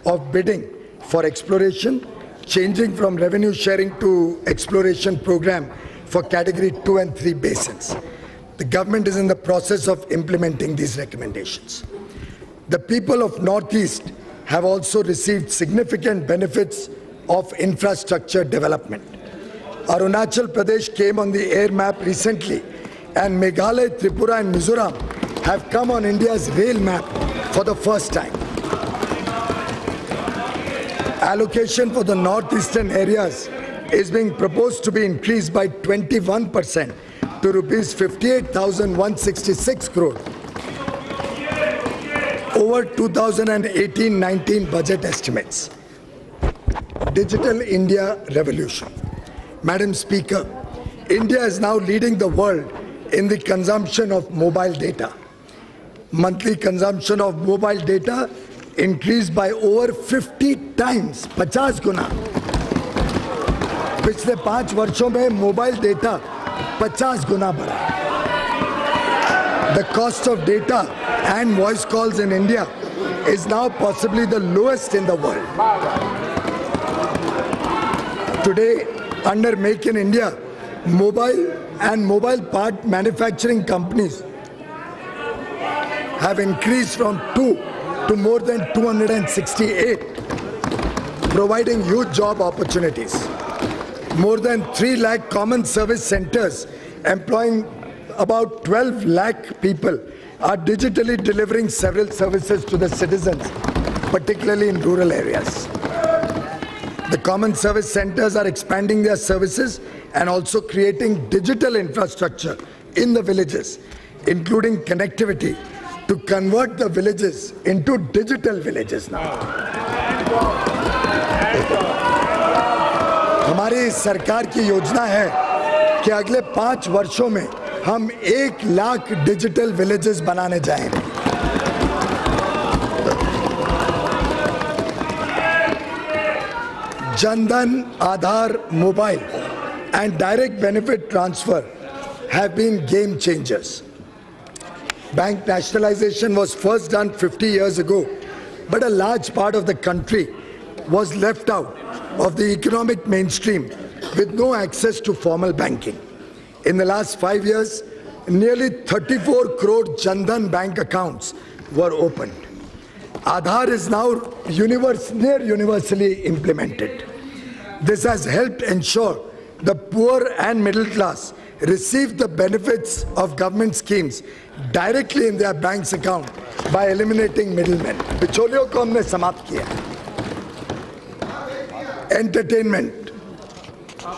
of bidding for exploration, changing from revenue sharing to exploration program for category 2 and 3 basins. The government is in the process of implementing these recommendations. The people of Northeast have also received significant benefits of infrastructure development. Arunachal Pradesh came on the air map recently, and Meghalaya, Tripura and Mizoram have come on India's rail map for the first time. Allocation for the northeastern areas is being proposed to be increased by 21% to rupees 58,166 crore over 2018-19 budget estimates. Digital India Revolution. Madam Speaker, India is now leading the world in the consumption of mobile data. Monthly consumption of mobile data increased by over 50 times, 50 गुना. पिछले 5 वर्षों में mobile data 50 गुना बढ़ा. The cost of data and voice calls in India is now possibly the lowest in the world. Today, under Make in India, mobile and mobile part manufacturing companies have increased from 2 to more than 268, providing huge job opportunities. More than 3 lakh common service centers employing about 12 lakh people are digitally delivering several services to the citizens, particularly in rural areas. The common service centers are expanding their services and also creating digital infrastructure in the villages, including connectivity to convert the villages into digital villages now. हमारी सरकार की योजना है कि अगले 5 वर्षों में हम 1 लाख डिजिटल विलेजेस बनाने जाएंगे. Jan-Dhan, Aadhaar, mobile and direct benefit transfer have been game changers. Bank nationalization was first done 50 years ago, but a large part of the country was left out of the economic mainstream with no access to formal banking. In the last 5 years, nearly 34 crore Jan-Dhan bank accounts were opened. Aadhaar is now near universally implemented. This has helped ensure the poor and middle class receive the benefits of government schemes directly in their bank's account by eliminating middlemen. बिचौलियों को हमने समाप्त किया.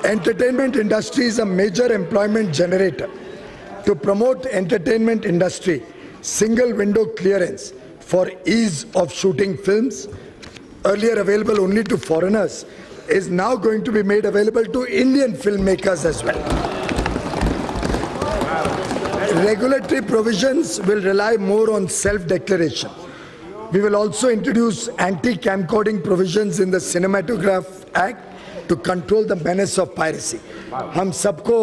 Entertainment industry is a major employment generator. To promote entertainment industry, single window clearance for ease of shooting films, earlier available only to foreigners, is now going to be made available to Indian filmmakers as well. Regulatory provisions will rely more on self-declaration. We will also introduce anti-camcording provisions in the Cinematograph Act to control the menace of piracy. हम सबको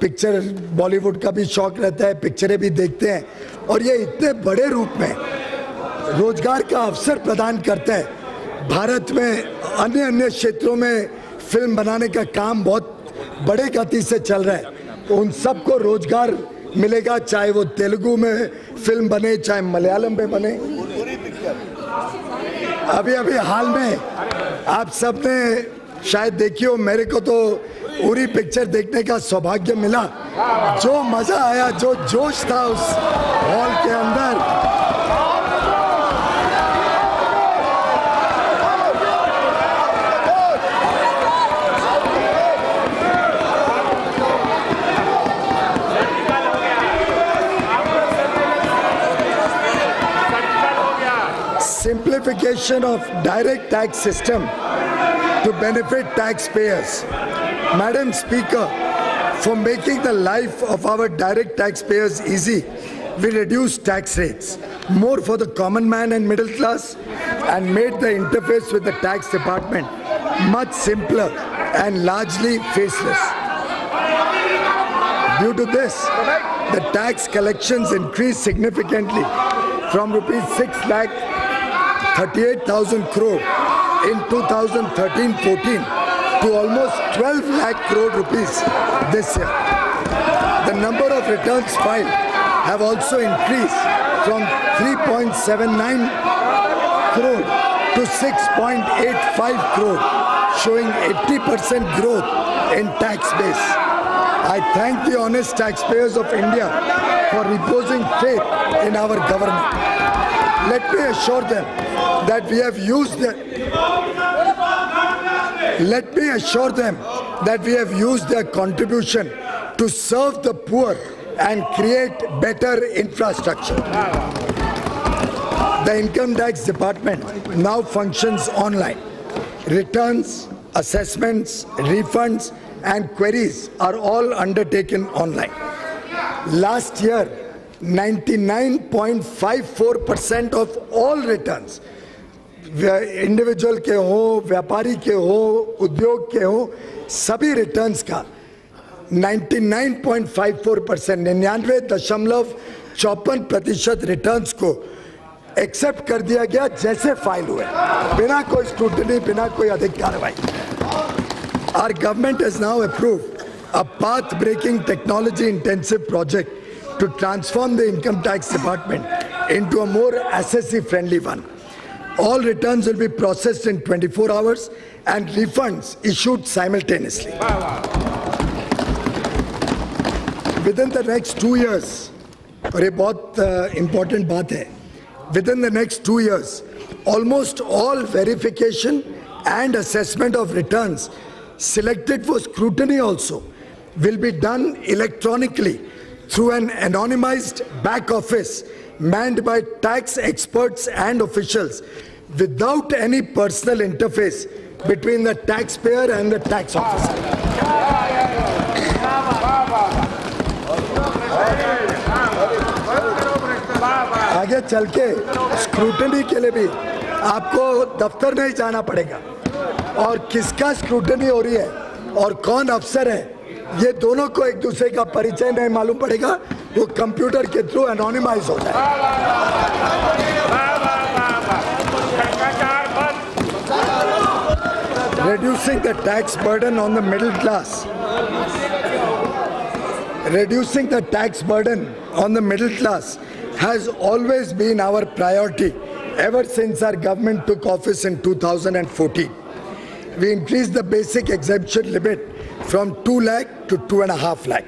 picture Bollywood का भी शौक रहता है, पिक्चरें भी देखते हैं, और ये इतने बड़े रूप में रोजगार का अवसर प्रदान करता है. भारत में अन्य क्षेत्रों में फिल्म बनाने का काम बहुत बड़े गति से चल रहा है. उन सबको रोजगार मिलेगा, चाहे वो तेलुगु में फिल्म बने, चाहे मलयालम में बने. अभी हाल में आप सबने शायद देखी हो, मेरे को तो उरी पिक्चर देखने का सौभाग्य मिला. जो मजा आया, जो जोश था उस हॉल के अंदर, simplification of direct tax system to benefit taxpayers. Madam Speaker, for making the life of our direct taxpayers easy, we reduced tax rates more for the common man and middle class and made the interface with the tax department much simpler and largely faceless. Due to this, the tax collections increased significantly from rupees 6,38,000 crore in 2013-14 to almost 12 lakh crore rupees this year. The number of returns filed have also increased from 3.79 crore to 6.85 crore, showing 80% growth in tax base. I thank the honest taxpayers of India for reposing faith in our government. Let me assure them that we have used their contribution to serve the poor and create better infrastructure. The Income Tax Department now functions online. Returns, assessments, refunds, and queries are all undertaken online. Last year, 99.54% of all returns, individual के हो, व्यापारी के हो, उद्योग के हो, सभी returns का 99.54%, 99.54% रिटर्न्स को एक्सेप्ट कर दिया गया जैसे फाइल हुए, बिना कोई स्क्रूटनी, बिना कोई अधिक कार्रवाई. Our government has now approved a path-breaking technology-intensive project to transform the Income Tax Department into a more assessee-friendly one. All returns will be processed in 24 hours and refunds issued simultaneously. Within the next 2 years, और ये बहुत important बात है, within the next 2 years, almost all verification and assessment of returns selected for scrutiny also will be done electronically through an anonymized back office manned by tax experts and officials without any personal interface between the taxpayer and the tax officer. आगे चल के scrutiny के लिए भी आपको दफ्तर नहीं जाना पड़ेगा और किसका स्क्रूटनी हो रही है और कौन अफसर है ये दोनों को एक दूसरे का परिचय नहीं मालूम पड़ेगा, वो कंप्यूटर के थ्रू एनोनिमाइज हो जाए. Reducing the tax burden on the middle class. Reducing the tax burden on the middle class has always been our priority ever since our government took office in 2014. We increased the basic exemption limit from 2 lakh to 2.5 lakh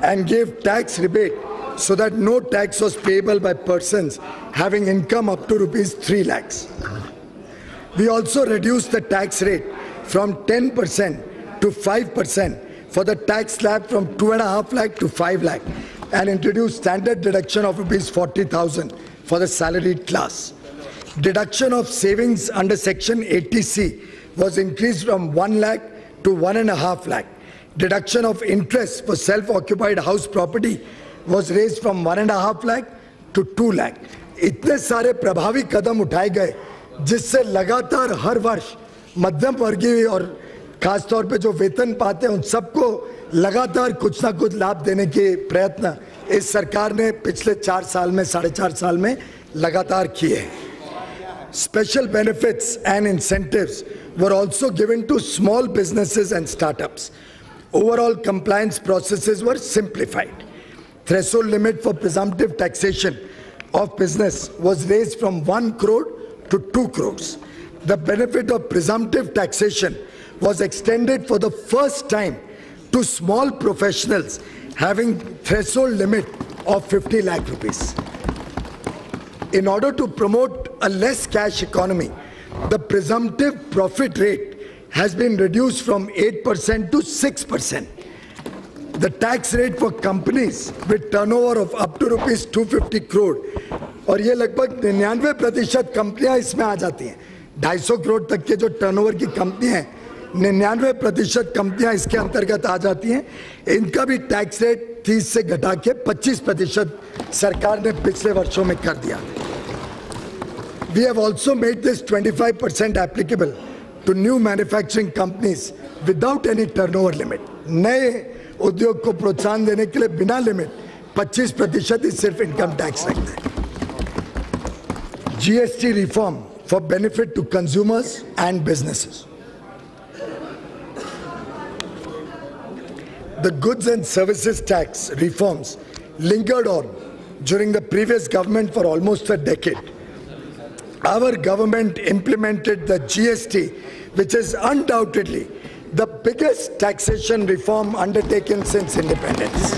and gave tax rebate so that no tax was payable by persons having income up to rupees 3 lakhs. We also reduced the tax rate from 10% to 5% for the tax slab from 2.5 lakh to 5 lakh and introduced standard deduction of rupees 40,000 for the salaried class. Deduction of savings under section 80C was increased from 1 lakh to 1.5 lakh. Deduction of interest for self-occupied house property was raised from 1.5 lakh to 2 lakh. इतने सारे प्रभावी कदम उठाए गए जिससे लगातार हर वर्ष मध्यम वर्गीय और खासतौर पे जो वेतन पाते हैं उन सबको लगातार कुछ ना कुछ लाभ देने के प्रयत्न इस सरकार ने पिछले 4 साल में 4.5 साल में लगातार किए हैं. Special benefits and incentives were also given to small businesses and startups. Overall compliance processes were simplified. Threshold limit for presumptive taxation of business was raised from 1 crore to 2 crores. The benefit of presumptive taxation was extended for the first time to small professionals having threshold limit of 50 lakh rupees. In order to promote a less cash economy, the presumptive profit rate has been reduced from 8% to 6%. The tax rate for companies with turnover of up to rupees 250 crore, और ये लगभग 99% कंपनियां इसमें आ जाती हैं. 250 करोड़ तक के जो टर्नओवर की कंपनियां हैं 99% कंपनियां इसके अंतर्गत आ जाती हैं. इनका भी टैक्स रेट 30 से घटा के 25% सरकार ने पिछले वर्षों में कर दिया। We have also made this 25% applicable to new manufacturing companies without any turnover limit. नए उद्योग को प्रोत्साहन देने के लिए बिना लिमिट 25% ही सिर्फ इनकम टैक्स रखते हैं। GST reform for benefit to consumers and businesses. The goods and services tax reforms lingered on during the previous government for almost a decade. Our government implemented the GST, which is undoubtedly the biggest taxation reform undertaken since independence.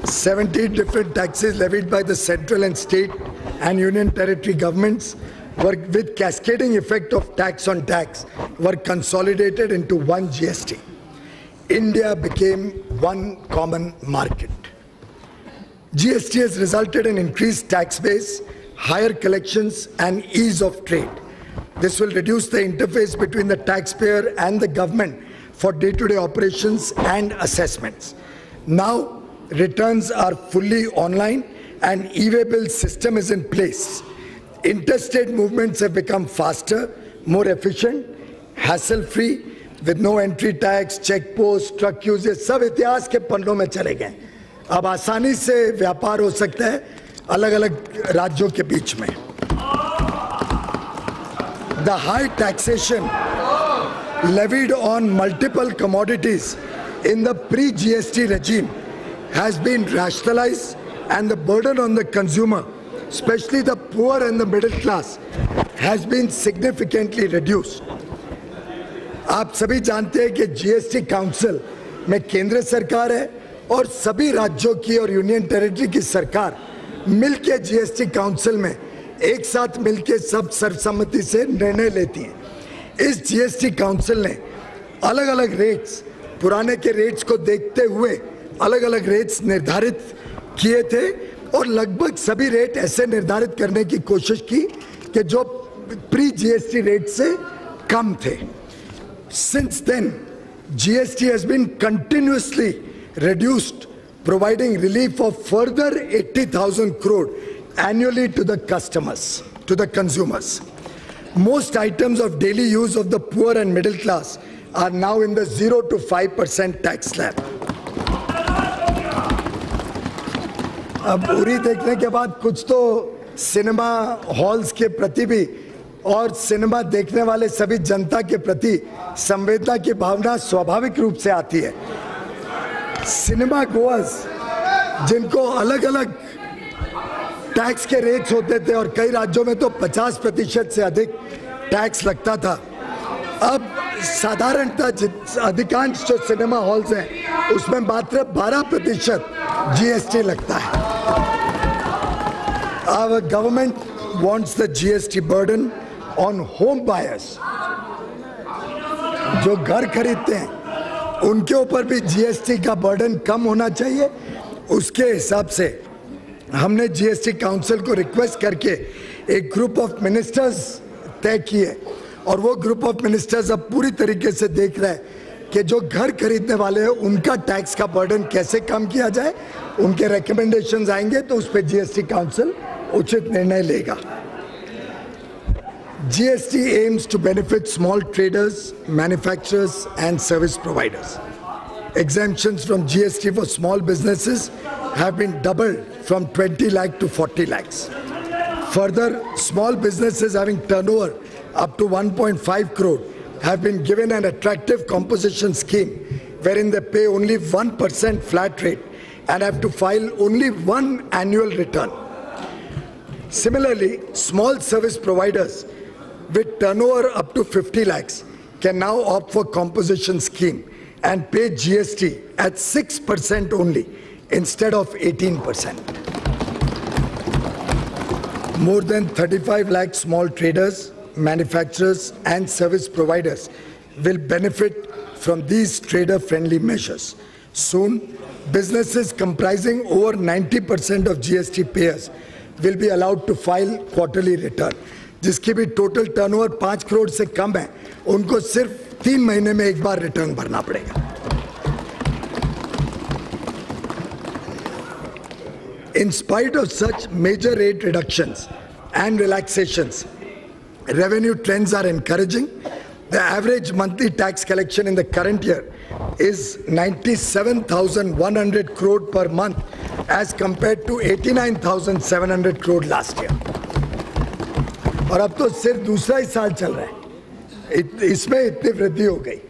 17 different taxes levied by the central and state and union territory governments were, with cascading effect of tax on tax, were consolidated into one GST. India became one common market. GST has resulted in increased tax base, higher collections, and ease of trade. This will reduce the interface between the taxpayer and the government for day-to-day operations and assessments. Now, returns are fully online and e-way bill system is in place. Interstate movements have become faster, more efficient, hassle-free, with no entry tax, check post, truck use, ये सब इतिहास के पन्नों में चले गए। अब आसानी से व्यापार हो सकता है अलग-अलग राज्यों के बीच में। The high taxation levied on multiple commodities in the pre-GST regime has been rationalized, and the burden on the consumer, especially the poor and the middle class, has been significantly reduced. आप सभी जानते हैं कि GST council में केंद्र सरकार है और सभी राज्यों की और यूनियन टेरिटरी की सरकार मिलकर जीएसटी काउंसिल में एक साथ मिलकर सब सर्वसम्मति से निर्णय लेती हैं। इस जीएसटी काउंसिल ने अलग-अलग रेट्स, पुराने के रेट्स को देखते हुए अलग-अलग रेट्स निर्धारित किए थे और लगभग सभी रेट ऐसे निर्धारित करने की कोशिश की कि जो प्री जीएसटी रेट से कम थे। Since then, GST has been continuously reduced, providing relief of further 80,000 crore annually to the customers, to the consumers. Most items of daily use of the poor and middle class are now in the 0 to 5% tax slab. अब उरी देखने के बाद कुछ तो cinema halls के प्रति भी और सिनेमा देखने वाले सभी जनता के प्रति संवेदना की भावना स्वाभाविक रूप से आती है। सिनेमा गोअर्स जिनको अलग-अलग टैक्स के रेट्स होते थे और कई राज्यों में तो 50% से अधिक टैक्स लगता था, अब साधारणतः अधिकांश जो सिनेमा हॉल्स हैं उसमें मात्र 12% जीएसटी लगता है। Our government wants the GST burden on home buyers, जो घर खरीदते हैं उनके ऊपर भी जीएसटी का बर्डन कम होना चाहिए। उसके हिसाब से हमने जीएसटी काउंसिल को रिक्वेस्ट करके एक ग्रुप ऑफ मिनिस्टर्स तय किए और वो ग्रुप ऑफ मिनिस्टर्स अब पूरी तरीके से देख रहे हैं कि जो घर खरीदने वाले हैं उनका टैक्स का बर्डन कैसे कम किया जाए। उनके रिकमेंडेशंस आएंगे तो उस पर जीएसटी काउंसिल उचित निर्णय लेगा। GST aims to benefit small traders, manufacturers and service providers. Exemptions from GST for small businesses have been doubled from 20 lakh to 40 lakhs. Further, small businesses having turnover up to 1.5 crore have been given an attractive composition scheme wherein they pay only 1% flat rate and have to file only one annual return. Similarly, small service providers with turnover up to 50 lakhs can now opt for composition scheme and pay GST at 6% only instead of 18%. More than 35 lakh small traders, manufacturers and service providers will benefit from these trader-friendly measures. Soon, businesses comprising over 90% of GST payers will be allowed to file quarterly return. जिसकी भी total turnover 5 crore से कम है, उनको सिर्फ 3 महीने में एक बार return भरना पड़ेगा। In spite of such major rate reductions and relaxations, revenue trends are encouraging. The average monthly tax collection in the current year is 97,100 crore per month as compared to 89,700 crore last year. और अब तो सिर्फ दूसरा ही साल चल रहा है, इसमें इतनी वृद्धि हो गई।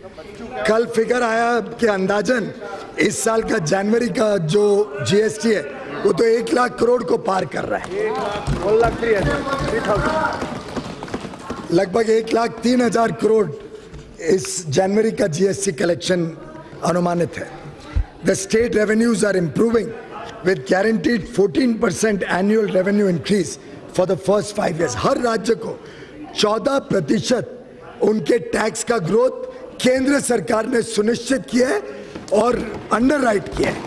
कल फिगर आया कि अंदाजन इस साल का जनवरी का जो जीएसटी है वो तो 1 लाख करोड़ को पार कर रहा है। लगभग 1,03,000 करोड़ इस जनवरी का जीएसटी कलेक्शन अनुमानित है। The state revenues are improving with guaranteed 14% annual revenue increase for the first 5 years. हर राज्य को 14% उनके टैक्स का ग्रोथ केंद्र सरकार ने सुनिश्चित किया है और अंडरराइट किया है।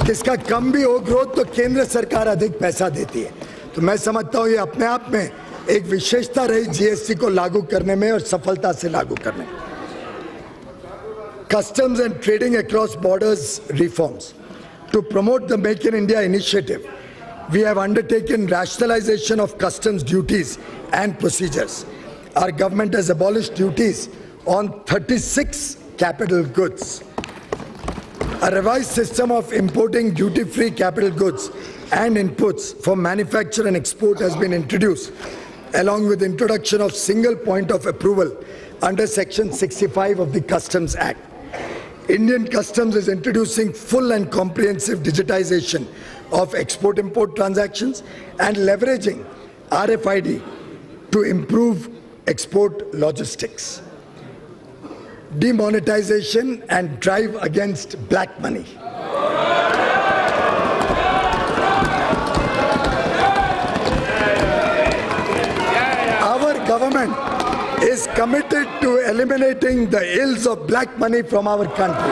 किसका कम भी हो ग्रोथ तो केंद्र सरकार अधिक पैसा देती है। तो मैं समझता हूँ ये अपने आप में एक विशेषता रही जीएसटी को लागू करने में और सफलता से लागू करने में। Customs and trading across borders reforms. To promote the Make in India initiative, we have undertaken rationalization of customs duties and procedures. Our government has abolished duties on 36 capital goods. A revised system of importing duty-free capital goods and inputs for manufacture and export has been introduced, along with introduction of single point of approval under Section 65 of the Customs Act. Indian Customs is introducing full and comprehensive digitization of export-import transactions and leveraging RFID to improve export logistics. Demonetization and drive against black money. Our government is committed to eliminating the ills of black money from our country.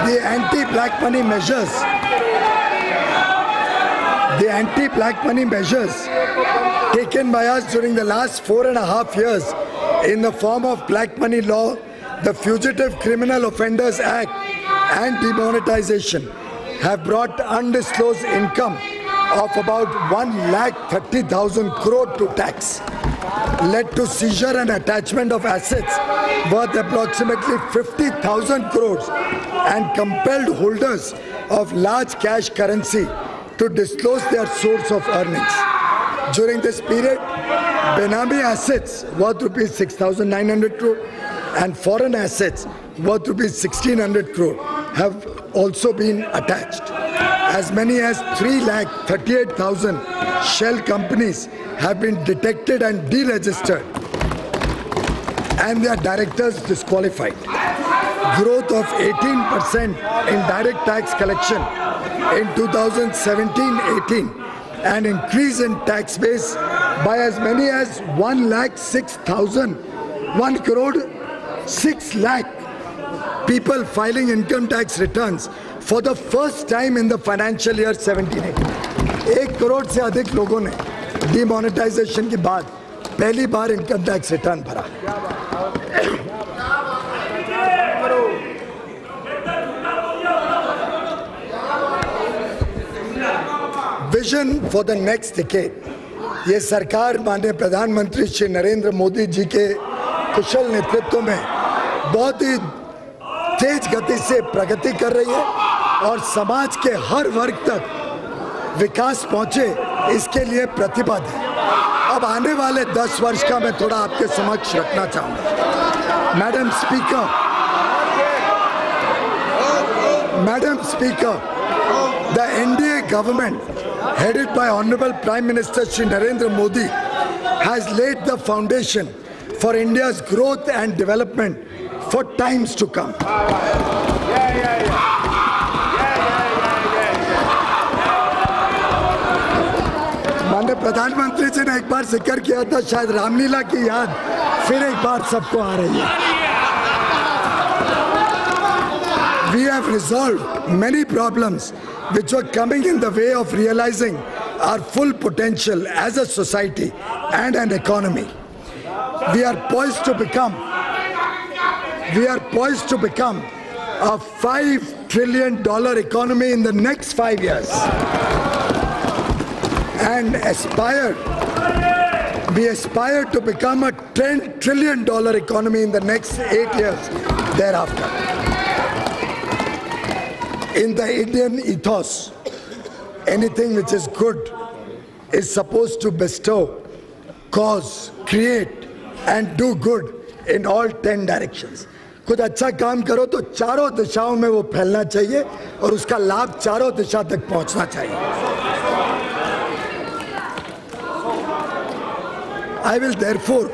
The anti-black money measures taken by us during the last 4.5 years in the form of black money law, the Fugitive Criminal Offenders Act and demonetization have brought undisclosed income of about 1,30,000 crore to tax, led to seizure and attachment of assets worth approximately 50,000 crores and compelled holders of large cash currency to disclose their source of earnings. During this period, Benami assets worth rupees 6,900 crore and foreign assets worth rupees 1,600 crore have also been attached. As many as 3,38,000 shell companies have been detected and deregistered and their directors disqualified. Growth of 18% in direct tax collection in 2017-18 and increase in tax base by as many as 1,06,000, 1,06 lakh people filing income tax returns for the first time in the financial year 17-18. 1 crore से अधिक लोगों ने demonetisation के बाद पहली बार income tax return भरा। Vision for the next decade, ये सरकार माननीय प्रधानमंत्री श्री नरेंद्र मोदी जी के कुशल नेतृत्व में बहुत ही तेज गति से प्रगति कर रही है और समाज के हर वर्ग तक विकास पहुंचे इसके लिए प्रतिबद्ध है। अब आने वाले 10 वर्ष का मैं थोड़ा आपके समक्ष रखना चाहूंगा। Madam speaker, the NDA government headed by Honorable Prime Minister Shri Narendra Modi has laid the foundation for India's growth and development for times to come. माननीय प्रधानमंत्री जी ने एक बार जिक्र किया था, शायद रामलीला की याद फिर एक बार सबको आ रही है। We have resolved many problems which were coming in the way of realizing our full potential as a society and an economy. We are poised to become a $5 trillion economy in the next 5 years and we aspire to become a $10 trillion economy in the next 8 years thereafter. In the Indian ethos, anything which is good is supposed to bestow, cause, create and do good in all 10 directions. कुछ अच्छा काम करो तो चारों दिशाओं में वो फैलना चाहिए और उसका लाभ चारों दिशा तक पहुंचना चाहिए. I will therefore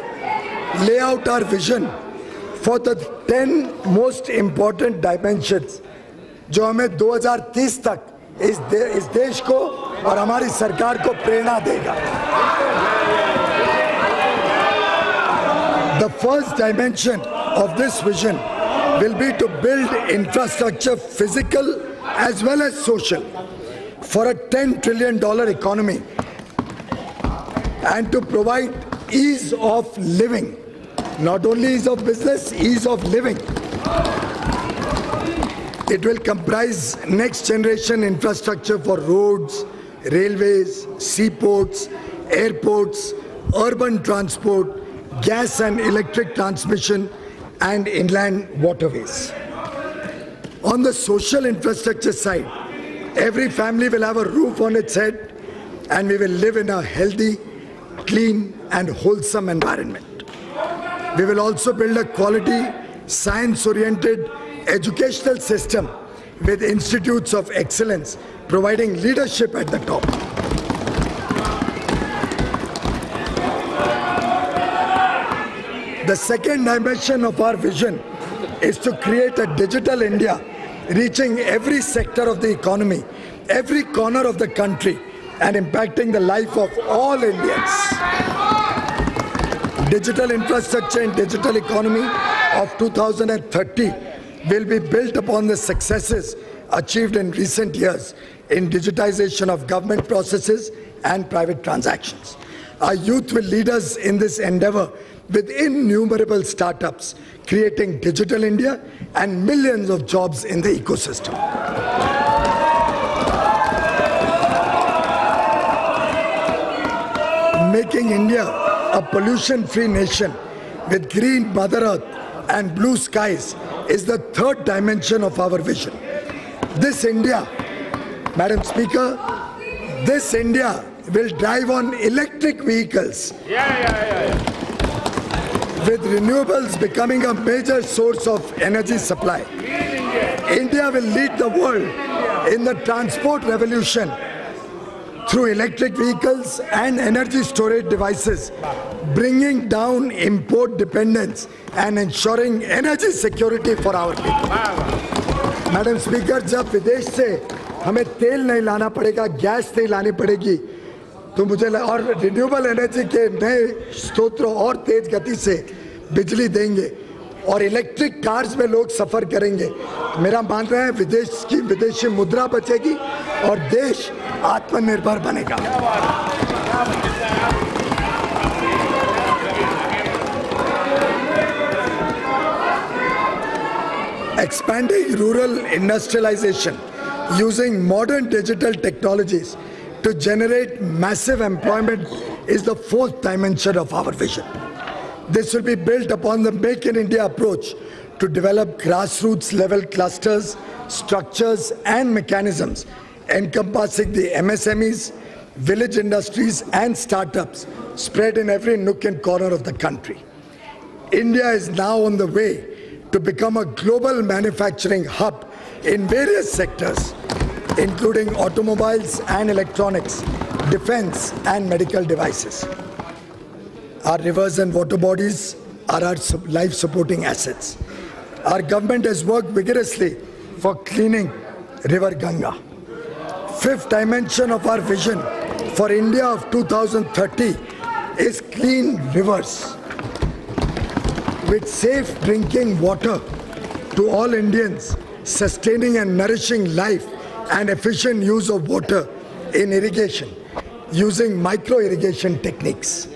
lay out our vision for the 10 most important dimensions जो हमें 2030 तक इस देश को और हमारी सरकार को प्रेरणा देगा. The first dimension of this vision will be to build infrastructure, physical as well as social, for a $10 trillion economy and to provide ease of living. Not only ease of business, ease of living. It will comprise next generation infrastructure for roads, railways, seaports, airports, urban transport, gas and electric transmission and inland waterways. On the social infrastructure side, every family will have a roof on its head and we will live in a healthy, clean and wholesome environment. We will also build a quality, science-oriented educational system with institutes of excellence providing leadership at the top. The second dimension of our vision is to create a digital India reaching every sector of the economy, every corner of the country and impacting the life of all Indians. Digital infrastructure and digital economy of 2030 will be built upon the successes achieved in recent years in digitization of government processes and private transactions. Our youth will lead us in this endeavor with innumerable startups, creating digital India and millions of jobs in the ecosystem. Making India a pollution-free nation with green Mother Earth and blue skies is the third dimension of our vision. This India, Madam Speaker, this India will drive on electric vehicles. With renewables becoming a major source of energy supply. India will lead the world in the transport revolution through electric vehicles and energy storage devices, bringing down import dependence and ensuring energy security for our people. Madam Speaker, जब विदेश से हमें तेल नहीं लाना पड़ेगा, gas नहीं लानी पड़ेगी, तो मुझे और रिन्यूएबल एनर्जी के नए स्रोतों और तेज गति से बिजली देंगे और इलेक्ट्रिक कार्स में लोग सफर करेंगे, मेरा मानना है विदेशी मुद्रा बचेगी और देश आत्मनिर्भर बनेगा. Expanding rural industrialization using modern digital technologies to generate massive employment is the fourth dimension of our vision. This will be built upon the Make in India approach to develop grassroots level clusters, structures and mechanisms encompassing the MSMEs, village industries and startups spread in every nook and corner of the country. India is now on the way to become a global manufacturing hub in various sectors, including automobiles and electronics, defense and medical devices. Our rivers and water bodies are our life-supporting assets. Our government has worked vigorously for cleaning River Ganga. Fifth dimension of our vision for India of 2030 is clean rivers with safe drinking water to all Indians, sustaining and nourishing life and efficient use of water in irrigation using micro-irrigation techniques.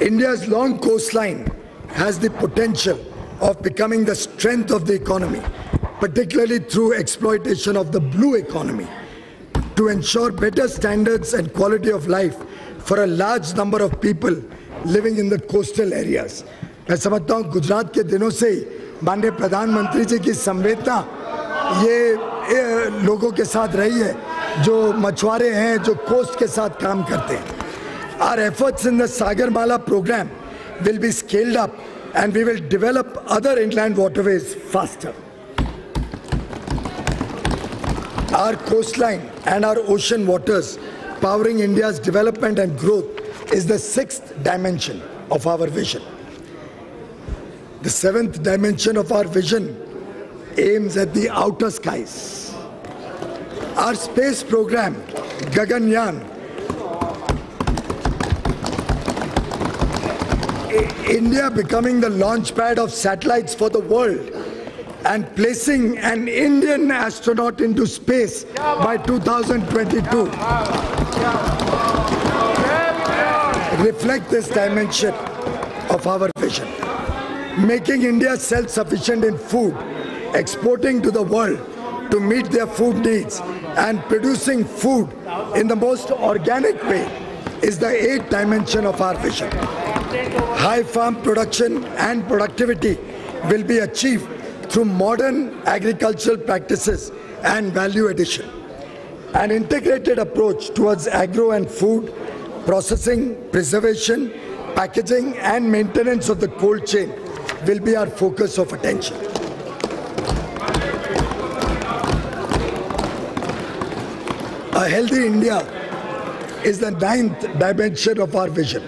India's long coastline has the potential of becoming the strength of the economy, particularly through exploitation of the blue economy, to ensure better standards and quality of life for a large number of people living in the coastal areas. मैं समझता हूँ गुजरात के दिनों से ही माननीय प्रधानमंत्री जी की संवेदना ये लोगों के साथ रही है जो मछुआरे हैं, जो कोस्ट के साथ काम करते हैं. Our efforts in the Sagarmala program will be scaled up and we will develop other inland waterways faster. Our coastline and our ocean waters powering India's development and growth is the sixth dimension of our vision. The seventh dimension of our vision aims at the outer skies. Our space program, Gaganyaan, India becoming the launch pad of satellites for the world and placing an Indian astronaut into space by 2022 reflect this dimension of our vision. Making India self-sufficient in food, exporting to the world to meet their food needs and producing food in the most organic way is the eighth dimension of our vision. High farm production and productivity will be achieved through modern agricultural practices and value addition. An integrated approach towards agro and food, processing, preservation, packaging and maintenance of the cold chain will be our focus of attention. A healthy India is the ninth dimension of our vision.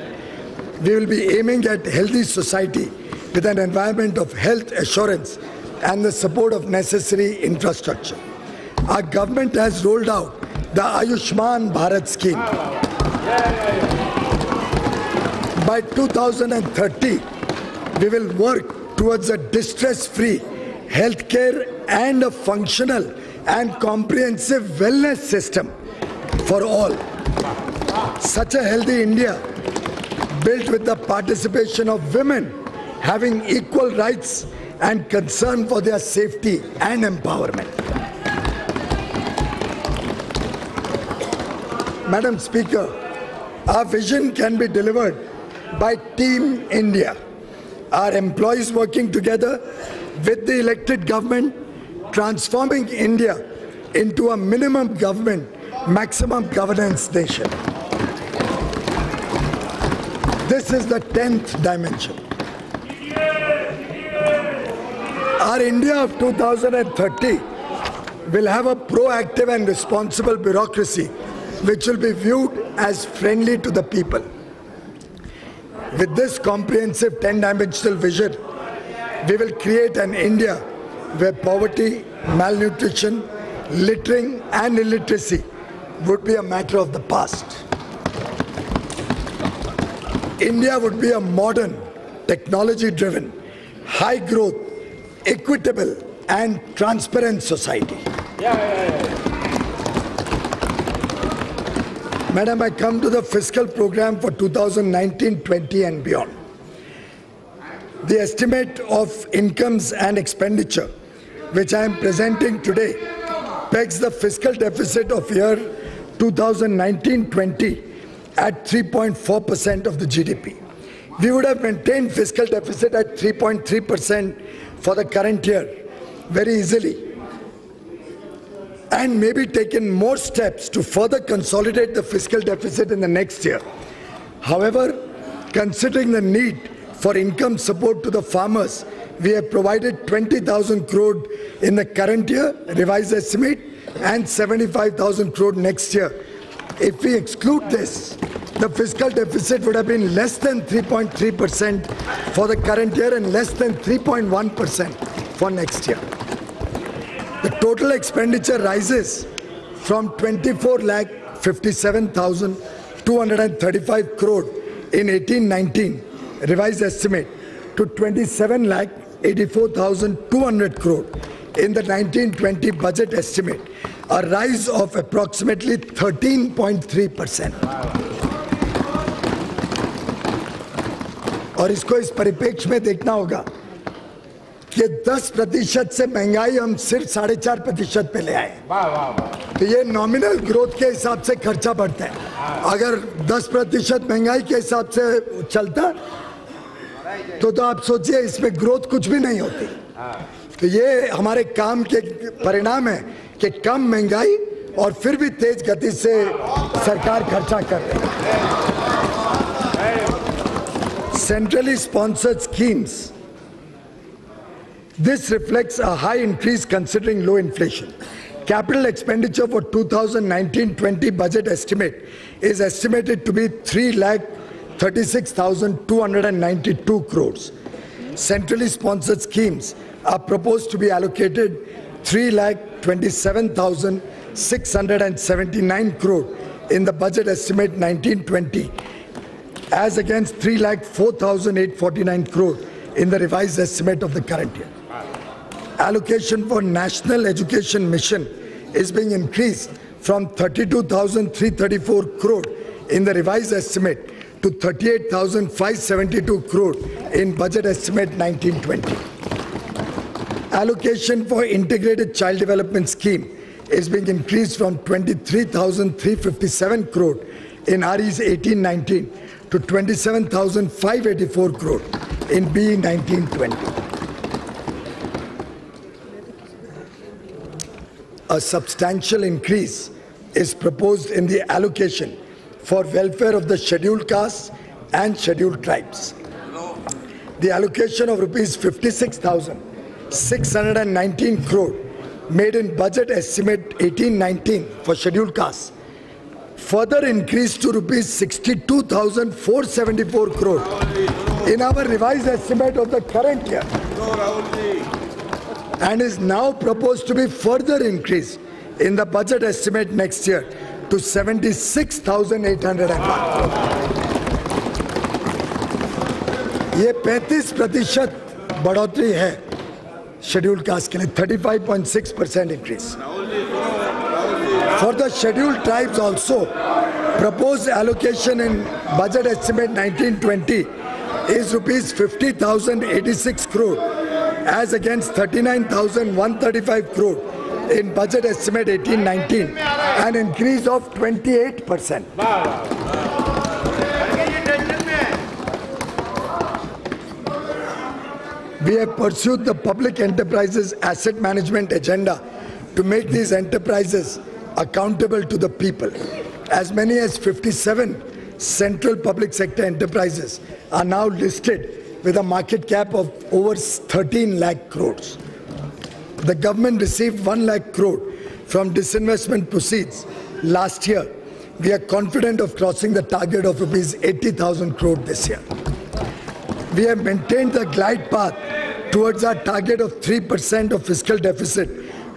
We will be aiming at healthy society with an environment of health assurance and the support of necessary infrastructure. Our government has rolled out the Ayushman Bharat scheme. By 2030, we will work towards a distress-free healthcare and a functional and comprehensive wellness system for all. Such a healthy India, built with the participation of women, having equal rights and concern for their safety and empowerment. Madam Speaker, our vision can be delivered by Team India, our employees working together with the elected government, transforming India into a minimum government, maximum governance nation. This is the 10th dimension. Our India of 2030 will have a proactive and responsible bureaucracy which will be viewed as friendly to the people. With this comprehensive 10-dimensional vision, we will create an India where poverty, malnutrition, littering and illiteracy would be a matter of the past. India would be a modern, technology-driven, high-growth, equitable and transparent society. Madam, I come to the fiscal program for 2019-20 and beyond. The estimate of incomes and expenditure, which I am presenting today, pegs the fiscal deficit of year 2019-20 at 3.4% of the GDP. We would have maintained fiscal deficit at 3.3% for the current year very easily, and maybe taken more steps to further consolidate the fiscal deficit in the next year. However, considering the need for income support to the farmers, we have provided 20,000 crore in the current year, revised estimate, and 75,000 crore next year. If we exclude this, the fiscal deficit would have been less than 3.3% for the current year and less than 3.1% for next year. The total expenditure rises from 24,57,235 crore in 18-19 revised estimate to 27,84,200 crore in the 19-20 budget estimate, a rise of approximately 13.3%. और इसको इस परिप्रेक्ष्य में देखना होगा कि 10% से महंगाई हम सिर्फ 4.5% पे ले आए। तो ये नॉमिनल ग्रोथ के हिसाब से खर्चा बढ़ता है। अगर 10% महंगाई के हिसाब से चलता तो आप सोचिए इसमें ग्रोथ कुछ भी नहीं होती। तो ये हमारे काम के परिणाम है कि कम महंगाई और फिर भी तेज गति से सरकार खर्चा कर रही है। Centrally sponsored schemes, this reflects a high increase considering low inflation. Capital expenditure for 2019-20 budget estimate is estimated to be 3,36,292 crores. Centrally sponsored schemes are proposed to be allocated 3,27,679 crore in the budget estimate 19-20 as against 3,04,849 crore in the revised estimate of the current year. Allocation for National Education Mission is being increased from 32,334 crore in the revised estimate to 38,572 crore in budget estimate 19-20. Allocation for Integrated Child Development Scheme is being increased from 23,357 crore in REs 18-19 to 27,584 crore in BE 19-20. A substantial increase is proposed in the allocation for welfare of the scheduled castes and scheduled tribes. The allocation of rupees 56,619 crore made in budget estimate 18-19 for scheduled castes further increased to rupees 62,474 crore in our revised estimate of the current year, and is now proposed to be further increased in the budget estimate next year to 76,801 crore. ये 35% बढ़ोतरी है scheduled caste के लिए, 35.6% increase. For the scheduled tribes also, proposed allocation in budget estimate 19-20 is rupees 50,086 crore as against 39,135 crore in budget estimate 18-19, an increase of 28%. We have pursued the public enterprises asset management agenda to make these enterprises accountable to the people. As many as 57 central public sector enterprises are now listed with a market cap of over 13 lakh crores. The government received 1 lakh crore from disinvestment proceeds last year. We are confident of crossing the target of rupees 80,000 crore this year. We have maintained the glide path towards our target of 3% of fiscal deficit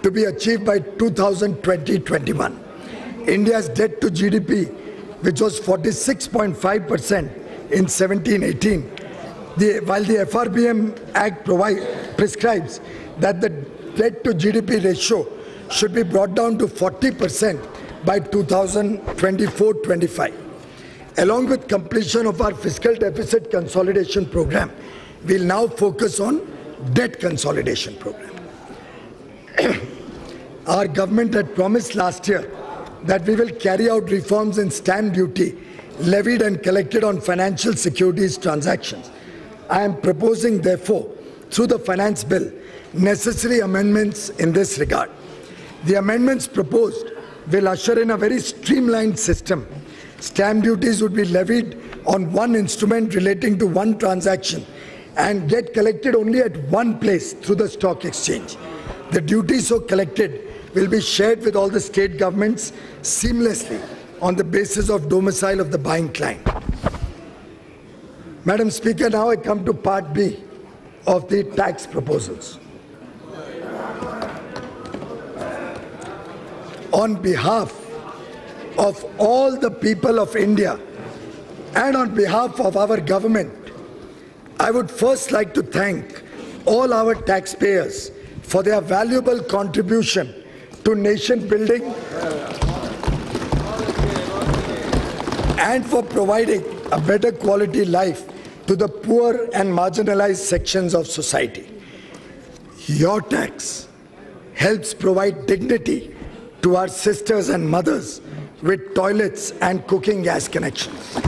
to be achieved by 2020-21. India's debt to GDP, which was 46.5% in 17-18, while the FRBM Act prescribes that the debt to GDP ratio should be brought down to 40% by 2024-25. Along with completion of our fiscal deficit consolidation program, we'll now focus on debt consolidation program. Our government had promised last year that we will carry out reforms in stamp duty levied and collected on financial securities transactions. I am proposing, therefore, through the finance bill, necessary amendments in this regard. The amendments proposed will usher in a very streamlined system. Stamp duties would be levied on one instrument relating to one transaction and get collected only at one place through the stock exchange. The duty so collected will be shared with all the state governments seamlessly on the basis of domicile of the buying client. Madam Speaker, now I come to Part B of the tax proposals. On behalf of all the people of India and on behalf of our government, I would first like to thank all our taxpayers for their valuable contribution to nation building and for providing a better quality life to the poor and marginalized sections of society. Your tax helps provide dignity to our sisters and mothers with toilets and cooking gas connections.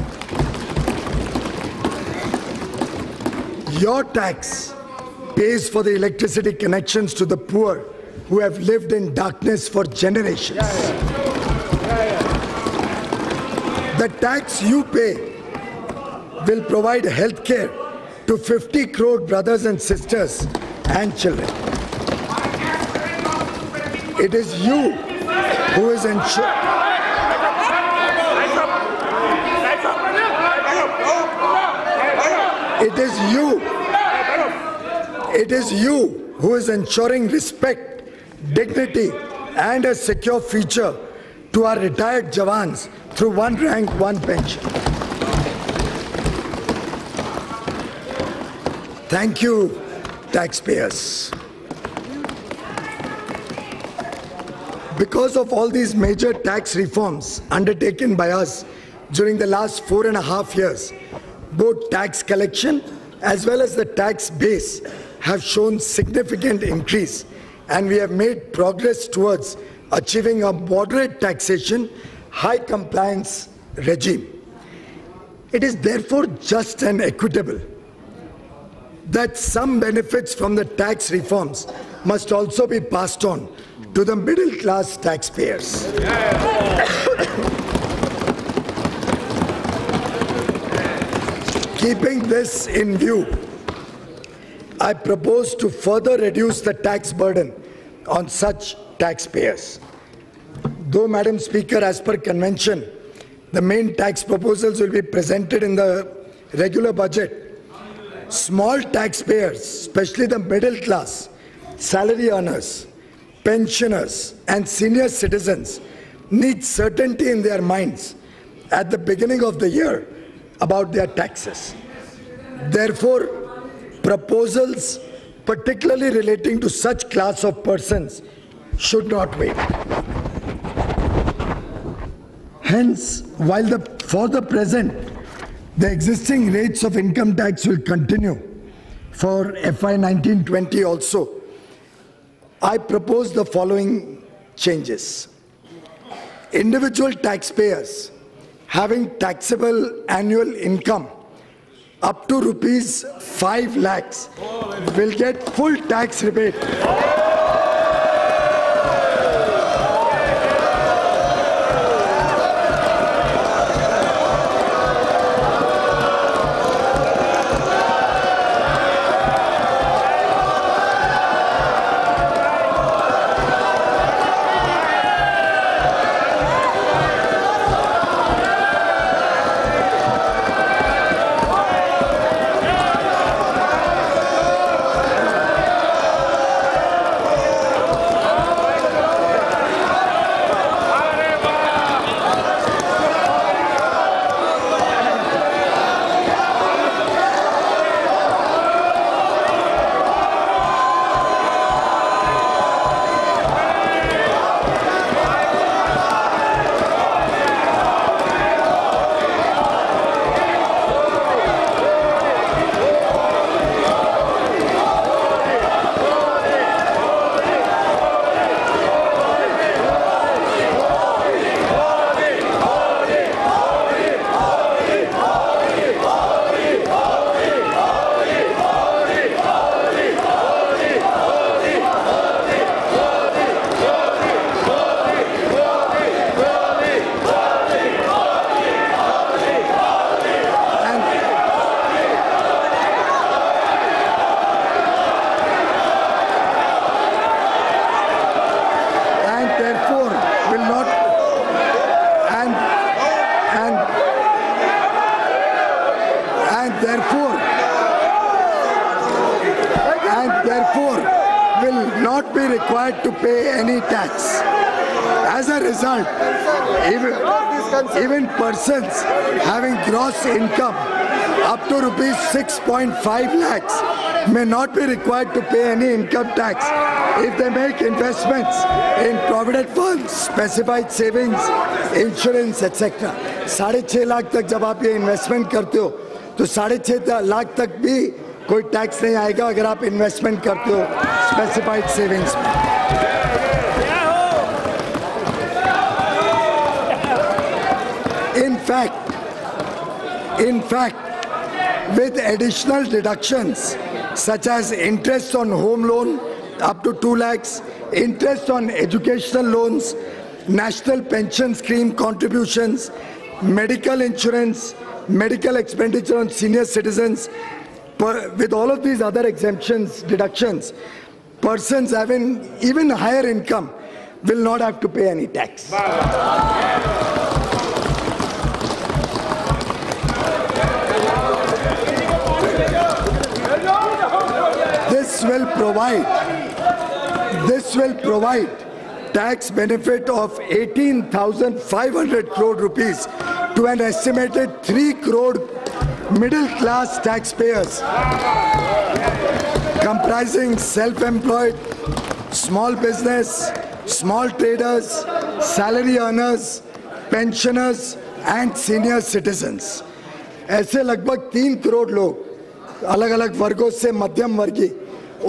Your tax pays for the electricity connections to the poor who have lived in darkness for generations. The tax you pay will provide health care to 50 crore brothers and sisters and children. It is you who is ensuring. It is you who is ensuring respect, dignity, and a secure future to our retired Jawans through one rank, one pension. Thank you, taxpayers. Because of all these major tax reforms undertaken by us during the last 4.5 years, both tax collection as well as the tax base have shown significant increase, and we have made progress towards achieving a moderate taxation, high compliance regime. It is therefore just and equitable that some benefits from the tax reforms must also be passed on to the middle class taxpayers. Keeping this in view, I propose to further reduce the tax burden on such taxpayers. Though, Madam Speaker, as per convention, the main tax proposals will be presented in the regular budget, small taxpayers, especially the middle class, salary earners, pensioners, and senior citizens, need certainty in their minds at the beginning of the year about their taxes. Therefore, proposals particularly relating to such class of persons should not wait. Hence, while for the present, the existing rates of income tax will continue for FY 19-20 also, I propose the following changes. Individual taxpayers having taxable annual income up to rupees 5 lakhs will get full tax rebate. Therefore will not be required to pay any tax. As a result, even persons having gross income up to rupees 6.5 lakhs may not be required to pay any income tax if they make investments in provident funds, specified savings, insurance, etc. 6.5 lakh तक जब आप ये investment करते हो तो 6.5 लाख तक भी कोई टैक्स नहीं आएगा अगर आप इन्वेस्टमेंट करते हो स्पेसिफाइड सेविंग्स में। In fact, with additional deductions such as interest on home loan up to 2 lakhs, interest on educational loans, national pension scheme contributions, medical insurance, medical expenditure on senior citizens, with all of these other exemptions, deductions, persons having even higher income will not have to pay any tax. This will provide tax benefit of 18,500 crore rupees to an estimated 3 crore middle-class taxpayers comprising self-employed, small business, small traders, salary earners, pensioners and senior citizens. ऐसे लगभग 3 करोड़ लोग अलग-अलग वर्गों से मध्यम वर्गीय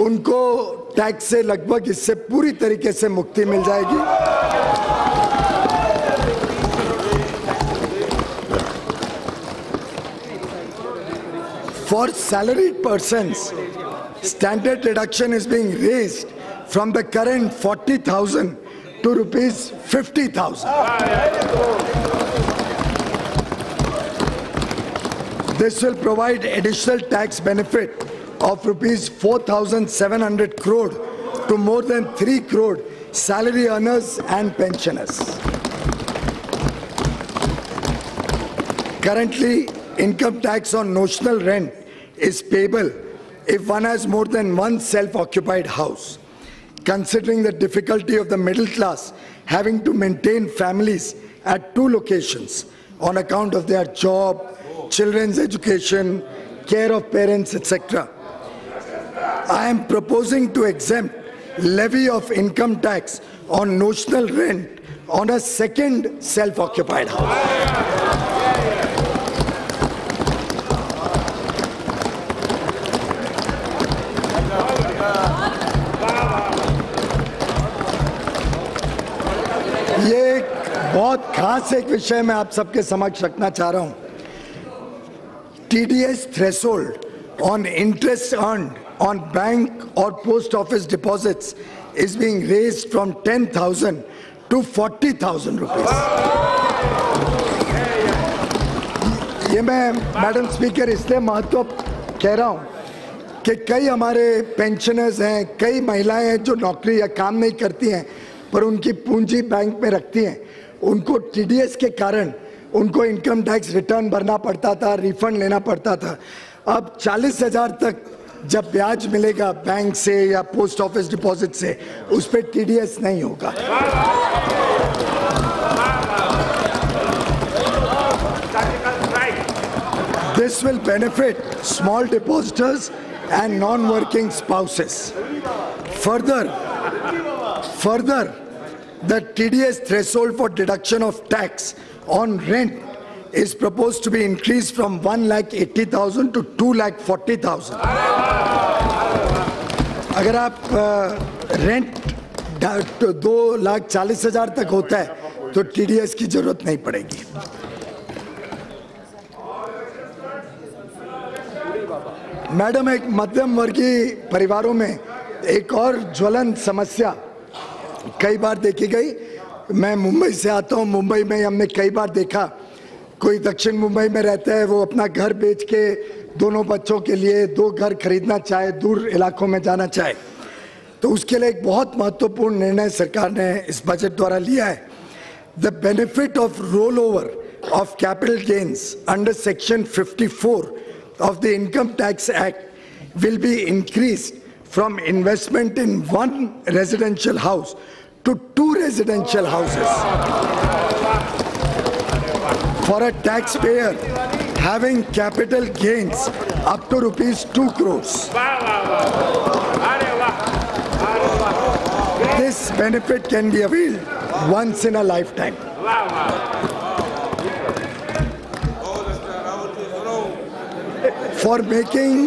उनको tax से लगभग इससे पूरी तरीके से मुक्ति मिल जाएगी। For salaried persons, standard deduction is being raised from the current 40,000 to rupees 50,000. This will provide additional tax benefit of rupees 4,700 crore to more than 3 crore salary earners and pensioners. Currently, income tax on notional rent is payable if one has more than one self-occupied house. Considering the difficulty of the middle class having to maintain families at 2 locations on account of their job, children's education, care of parents, etc., I am proposing to exempt levy of income tax on notional rent on a second self-occupied house. ये बहुत खास एक विषय मैं आप सबके समक्ष रखना चाह रहा हूं। TDS threshold on interest earned on bank or post office deposits is being raised from 10,000 to 40,000 rupees. ये मैं मैडम स्पीकर इसलिए महत्व कह रहा हूँ कि कई हमारे पेंशनर्स हैं, कई महिलाएं हैं जो नौकरी या काम नहीं करती हैं पर उनकी पूंजी बैंक में रखती हैं, उनको TDS के कारण उनको इनकम टैक्स रिटर्न भरना पड़ता था, रिफंड लेना पड़ता था। अब 40,000 तक जब ब्याज मिलेगा बैंक से या पोस्ट ऑफिस डिपॉजिट से, उस पे TDS नहीं होगा। This will benefit small depositors and non-working spouses. Further, the TDS threshold for deduction of tax on rent is proposed to be increased from 1,80,000 to 2,40,000. अगर आप रेंट 2,40,000 तक होता है तो TDS की जरूरत नहीं पड़ेगी। मैडम, एक मध्यम वर्गीय परिवारों में एक और ज्वलन समस्या कई बार देखी गई। मैं मुंबई से आता हूं, मुंबई में हमने कई बार देखा कोई दक्षिण मुंबई में रहता है, वो अपना घर बेच के दोनों बच्चों के लिए 2 घर खरीदना चाहे, दूर इलाकों में जाना चाहे, तो उसके लिए एक बहुत महत्वपूर्ण निर्णय सरकार ने इस बजट द्वारा लिया है। The benefit of roll over of capital gains under section 54 of the Income Tax Act will be increased from investment in 1 residential house to 2 residential houses for a taxpayer having capital gains up to rupees 2 crores. This benefit can be availed once in a lifetime. For making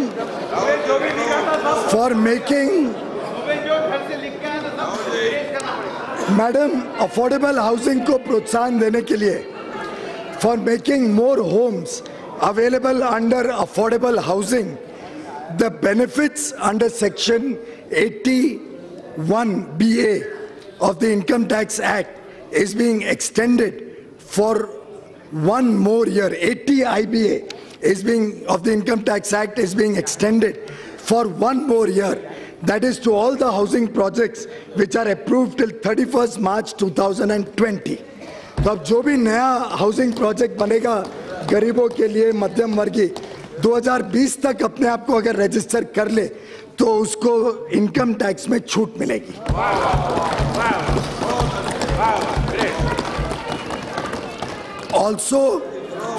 for making, madam, affordable housing को प्रोत्साहन देने के लिए, for making more homes available under affordable housing, the benefits under section 81BA of the Income Tax Act is being extended for one more year. 80 IBA of the Income Tax Act is being extended for one more year. That is to all the housing projects which are approved till 31st March 2020. तो अब जो भी नया housing project बनेगा गरीबों के लिए, मध्यम वर्गीय, 2020 तक अपने आप को अगर रजिस्टर कर ले तो उसको इनकम टैक्स में छूट मिलेगी। Also,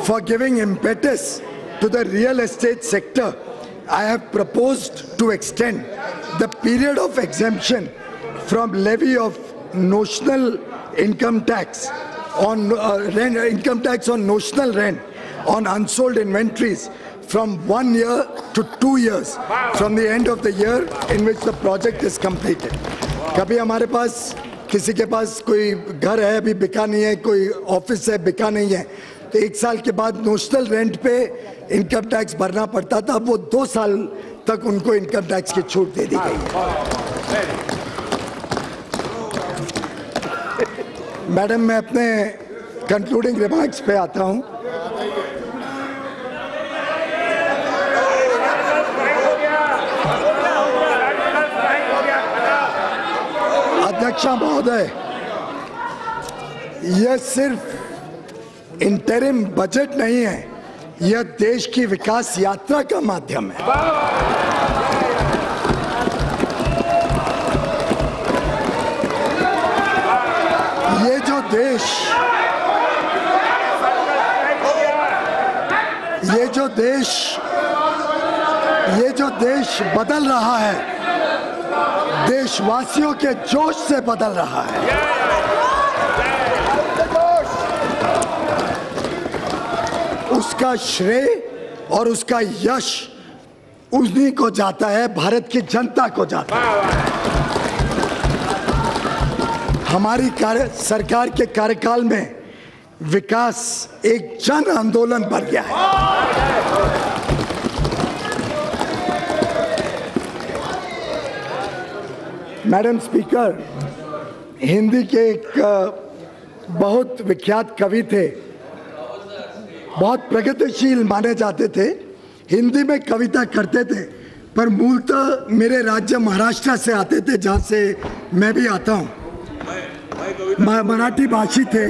for giving impetus to the real estate sector, I have proposed to extend the period of exemption from levy of notional income tax on income tax on notional rent on unsold inventories from 1 year to 2 years from the end of the year in which the project is completed. कभी हमारे पास किसी के पास कोई घर है अभी बिका नहीं है, कोई ऑफिस है बिका नहीं है, तो 1 साल के बाद नोशनल रेंट पे इनकम टैक्स भरना पड़ता था, वो 2 साल तक उनको इनकम टैक्स की छूट दे दी गई है। मैडम, मैं अपने कंक्लूडिंग रिमार्क्स पे आता हूं। अध्यक्षा महोदय, यह सिर्फ इंटरिम बजट नहीं है, यह देश की विकास यात्रा का माध्यम है। ये जो देश बदल रहा है, देशवासियों के जोश से बदल रहा है। उसका श्रेय और उसका यश उन्हीं को जाता है, भारत की जनता को जाता है। हमारी सरकार के कार्यकाल में विकास एक जन आंदोलन बन गया है। मैडम स्पीकर, हिंदी के एक बहुत विख्यात कवि थे, बहुत प्रगतिशील माने जाते थे, हिंदी में कविता करते थे, पर मूलतः मेरे राज्य महाराष्ट्र से आते थे, जहाँ से मैं भी आता हूँ। मराठी भाषी थे।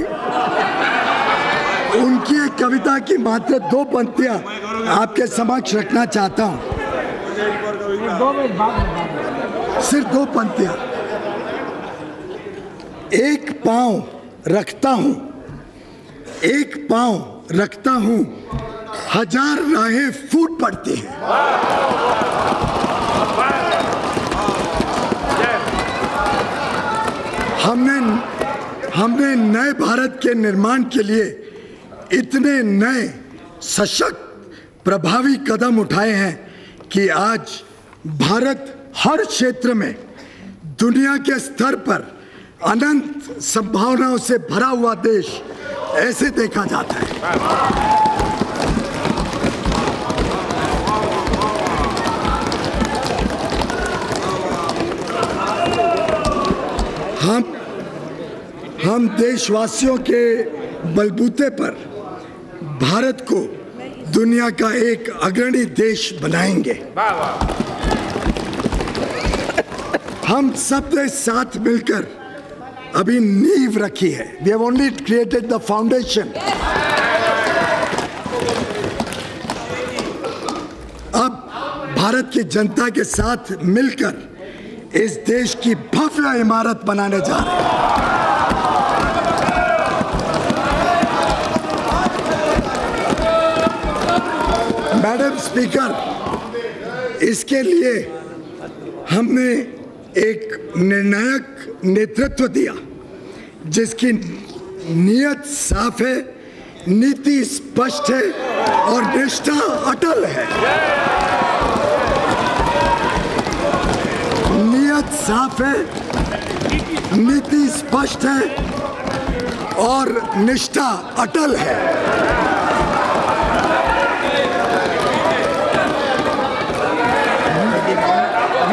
उनकी एक कविता की मात्र 2 पंक्तियाँ आपके समक्ष रखना चाहता हूँ, सिर्फ 2 पंक्तियाँ। एक पाँव रखता हूँ, 1000 राहें फूट पड़ती हैं। हमने नए भारत के निर्माण के लिए इतने नए, सशक्त, प्रभावी कदम उठाए हैं कि आज भारत हर क्षेत्र में दुनिया के स्तर पर अनंत संभावनाओं से भरा हुआ देश ऐसे देखा जाता है। हम देशवासियों के बलबूते पर भारत को दुनिया का एक अग्रणी देश बनाएंगे। हम सब ने साथ मिलकर अभी नींव रखी है। We have only created the foundation. अब भारत की जनता के साथ मिलकर इस देश की भव्य इमारत बनाने जा रहे हैं। मैडम स्पीकर, इसके लिए हमने एक निर्णायक नेतृत्व दिया, जिसकी नीयत साफ है, नीति स्पष्ट है और निष्ठा अटल है। बात साफ है, नीति स्पष्ट है और निष्ठा अटल है।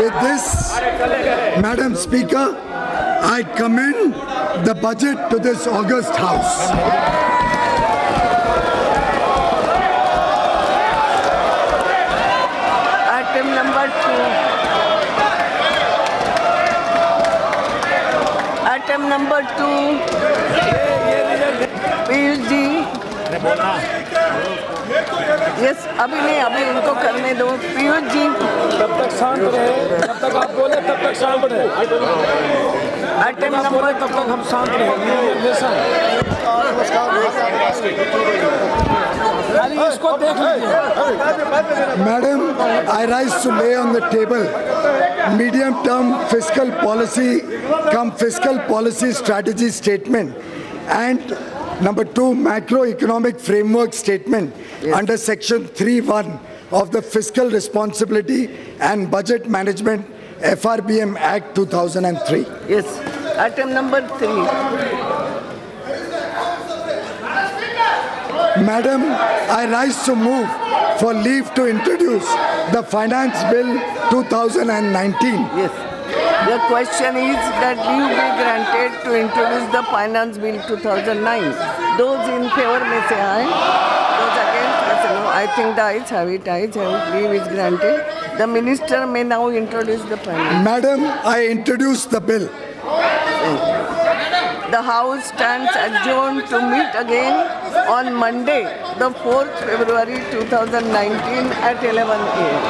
With this, Madam Speaker, I commend the budget to this august House. Item number 2. Item number 2. Piyush ji, yes, अभी नहीं, अभी उनको करने दो। पीयूष जी, तब तक शांत रहे, जब तक आप बोले तब तक शांत रहे। आइटम नंबर, तब तक हम शांत रहे। इसको देख लीजिए। Madam, I rise to lay on the table medium-term fiscal policy, fiscal policy strategy statement, and number 2, macroeconomic framework statement under section 3(1) of the Fiscal Responsibility and Budget Management FRBM Act 2003. yes. Item number 3. Madam, I rise to move for leave to introduce the Finance Bill 2019. Yes. The question is that leave be granted to introduce the Finance Bill 2009. Those in favor may say aye. Those against may say no. I think the ayes have it. Ayes have it. Leave is granted. The minister may now introduce the Finance. Madam, I introduce the bill. The House stands adjourned to meet again on Monday, the 4th February 2019 at 11 a.m.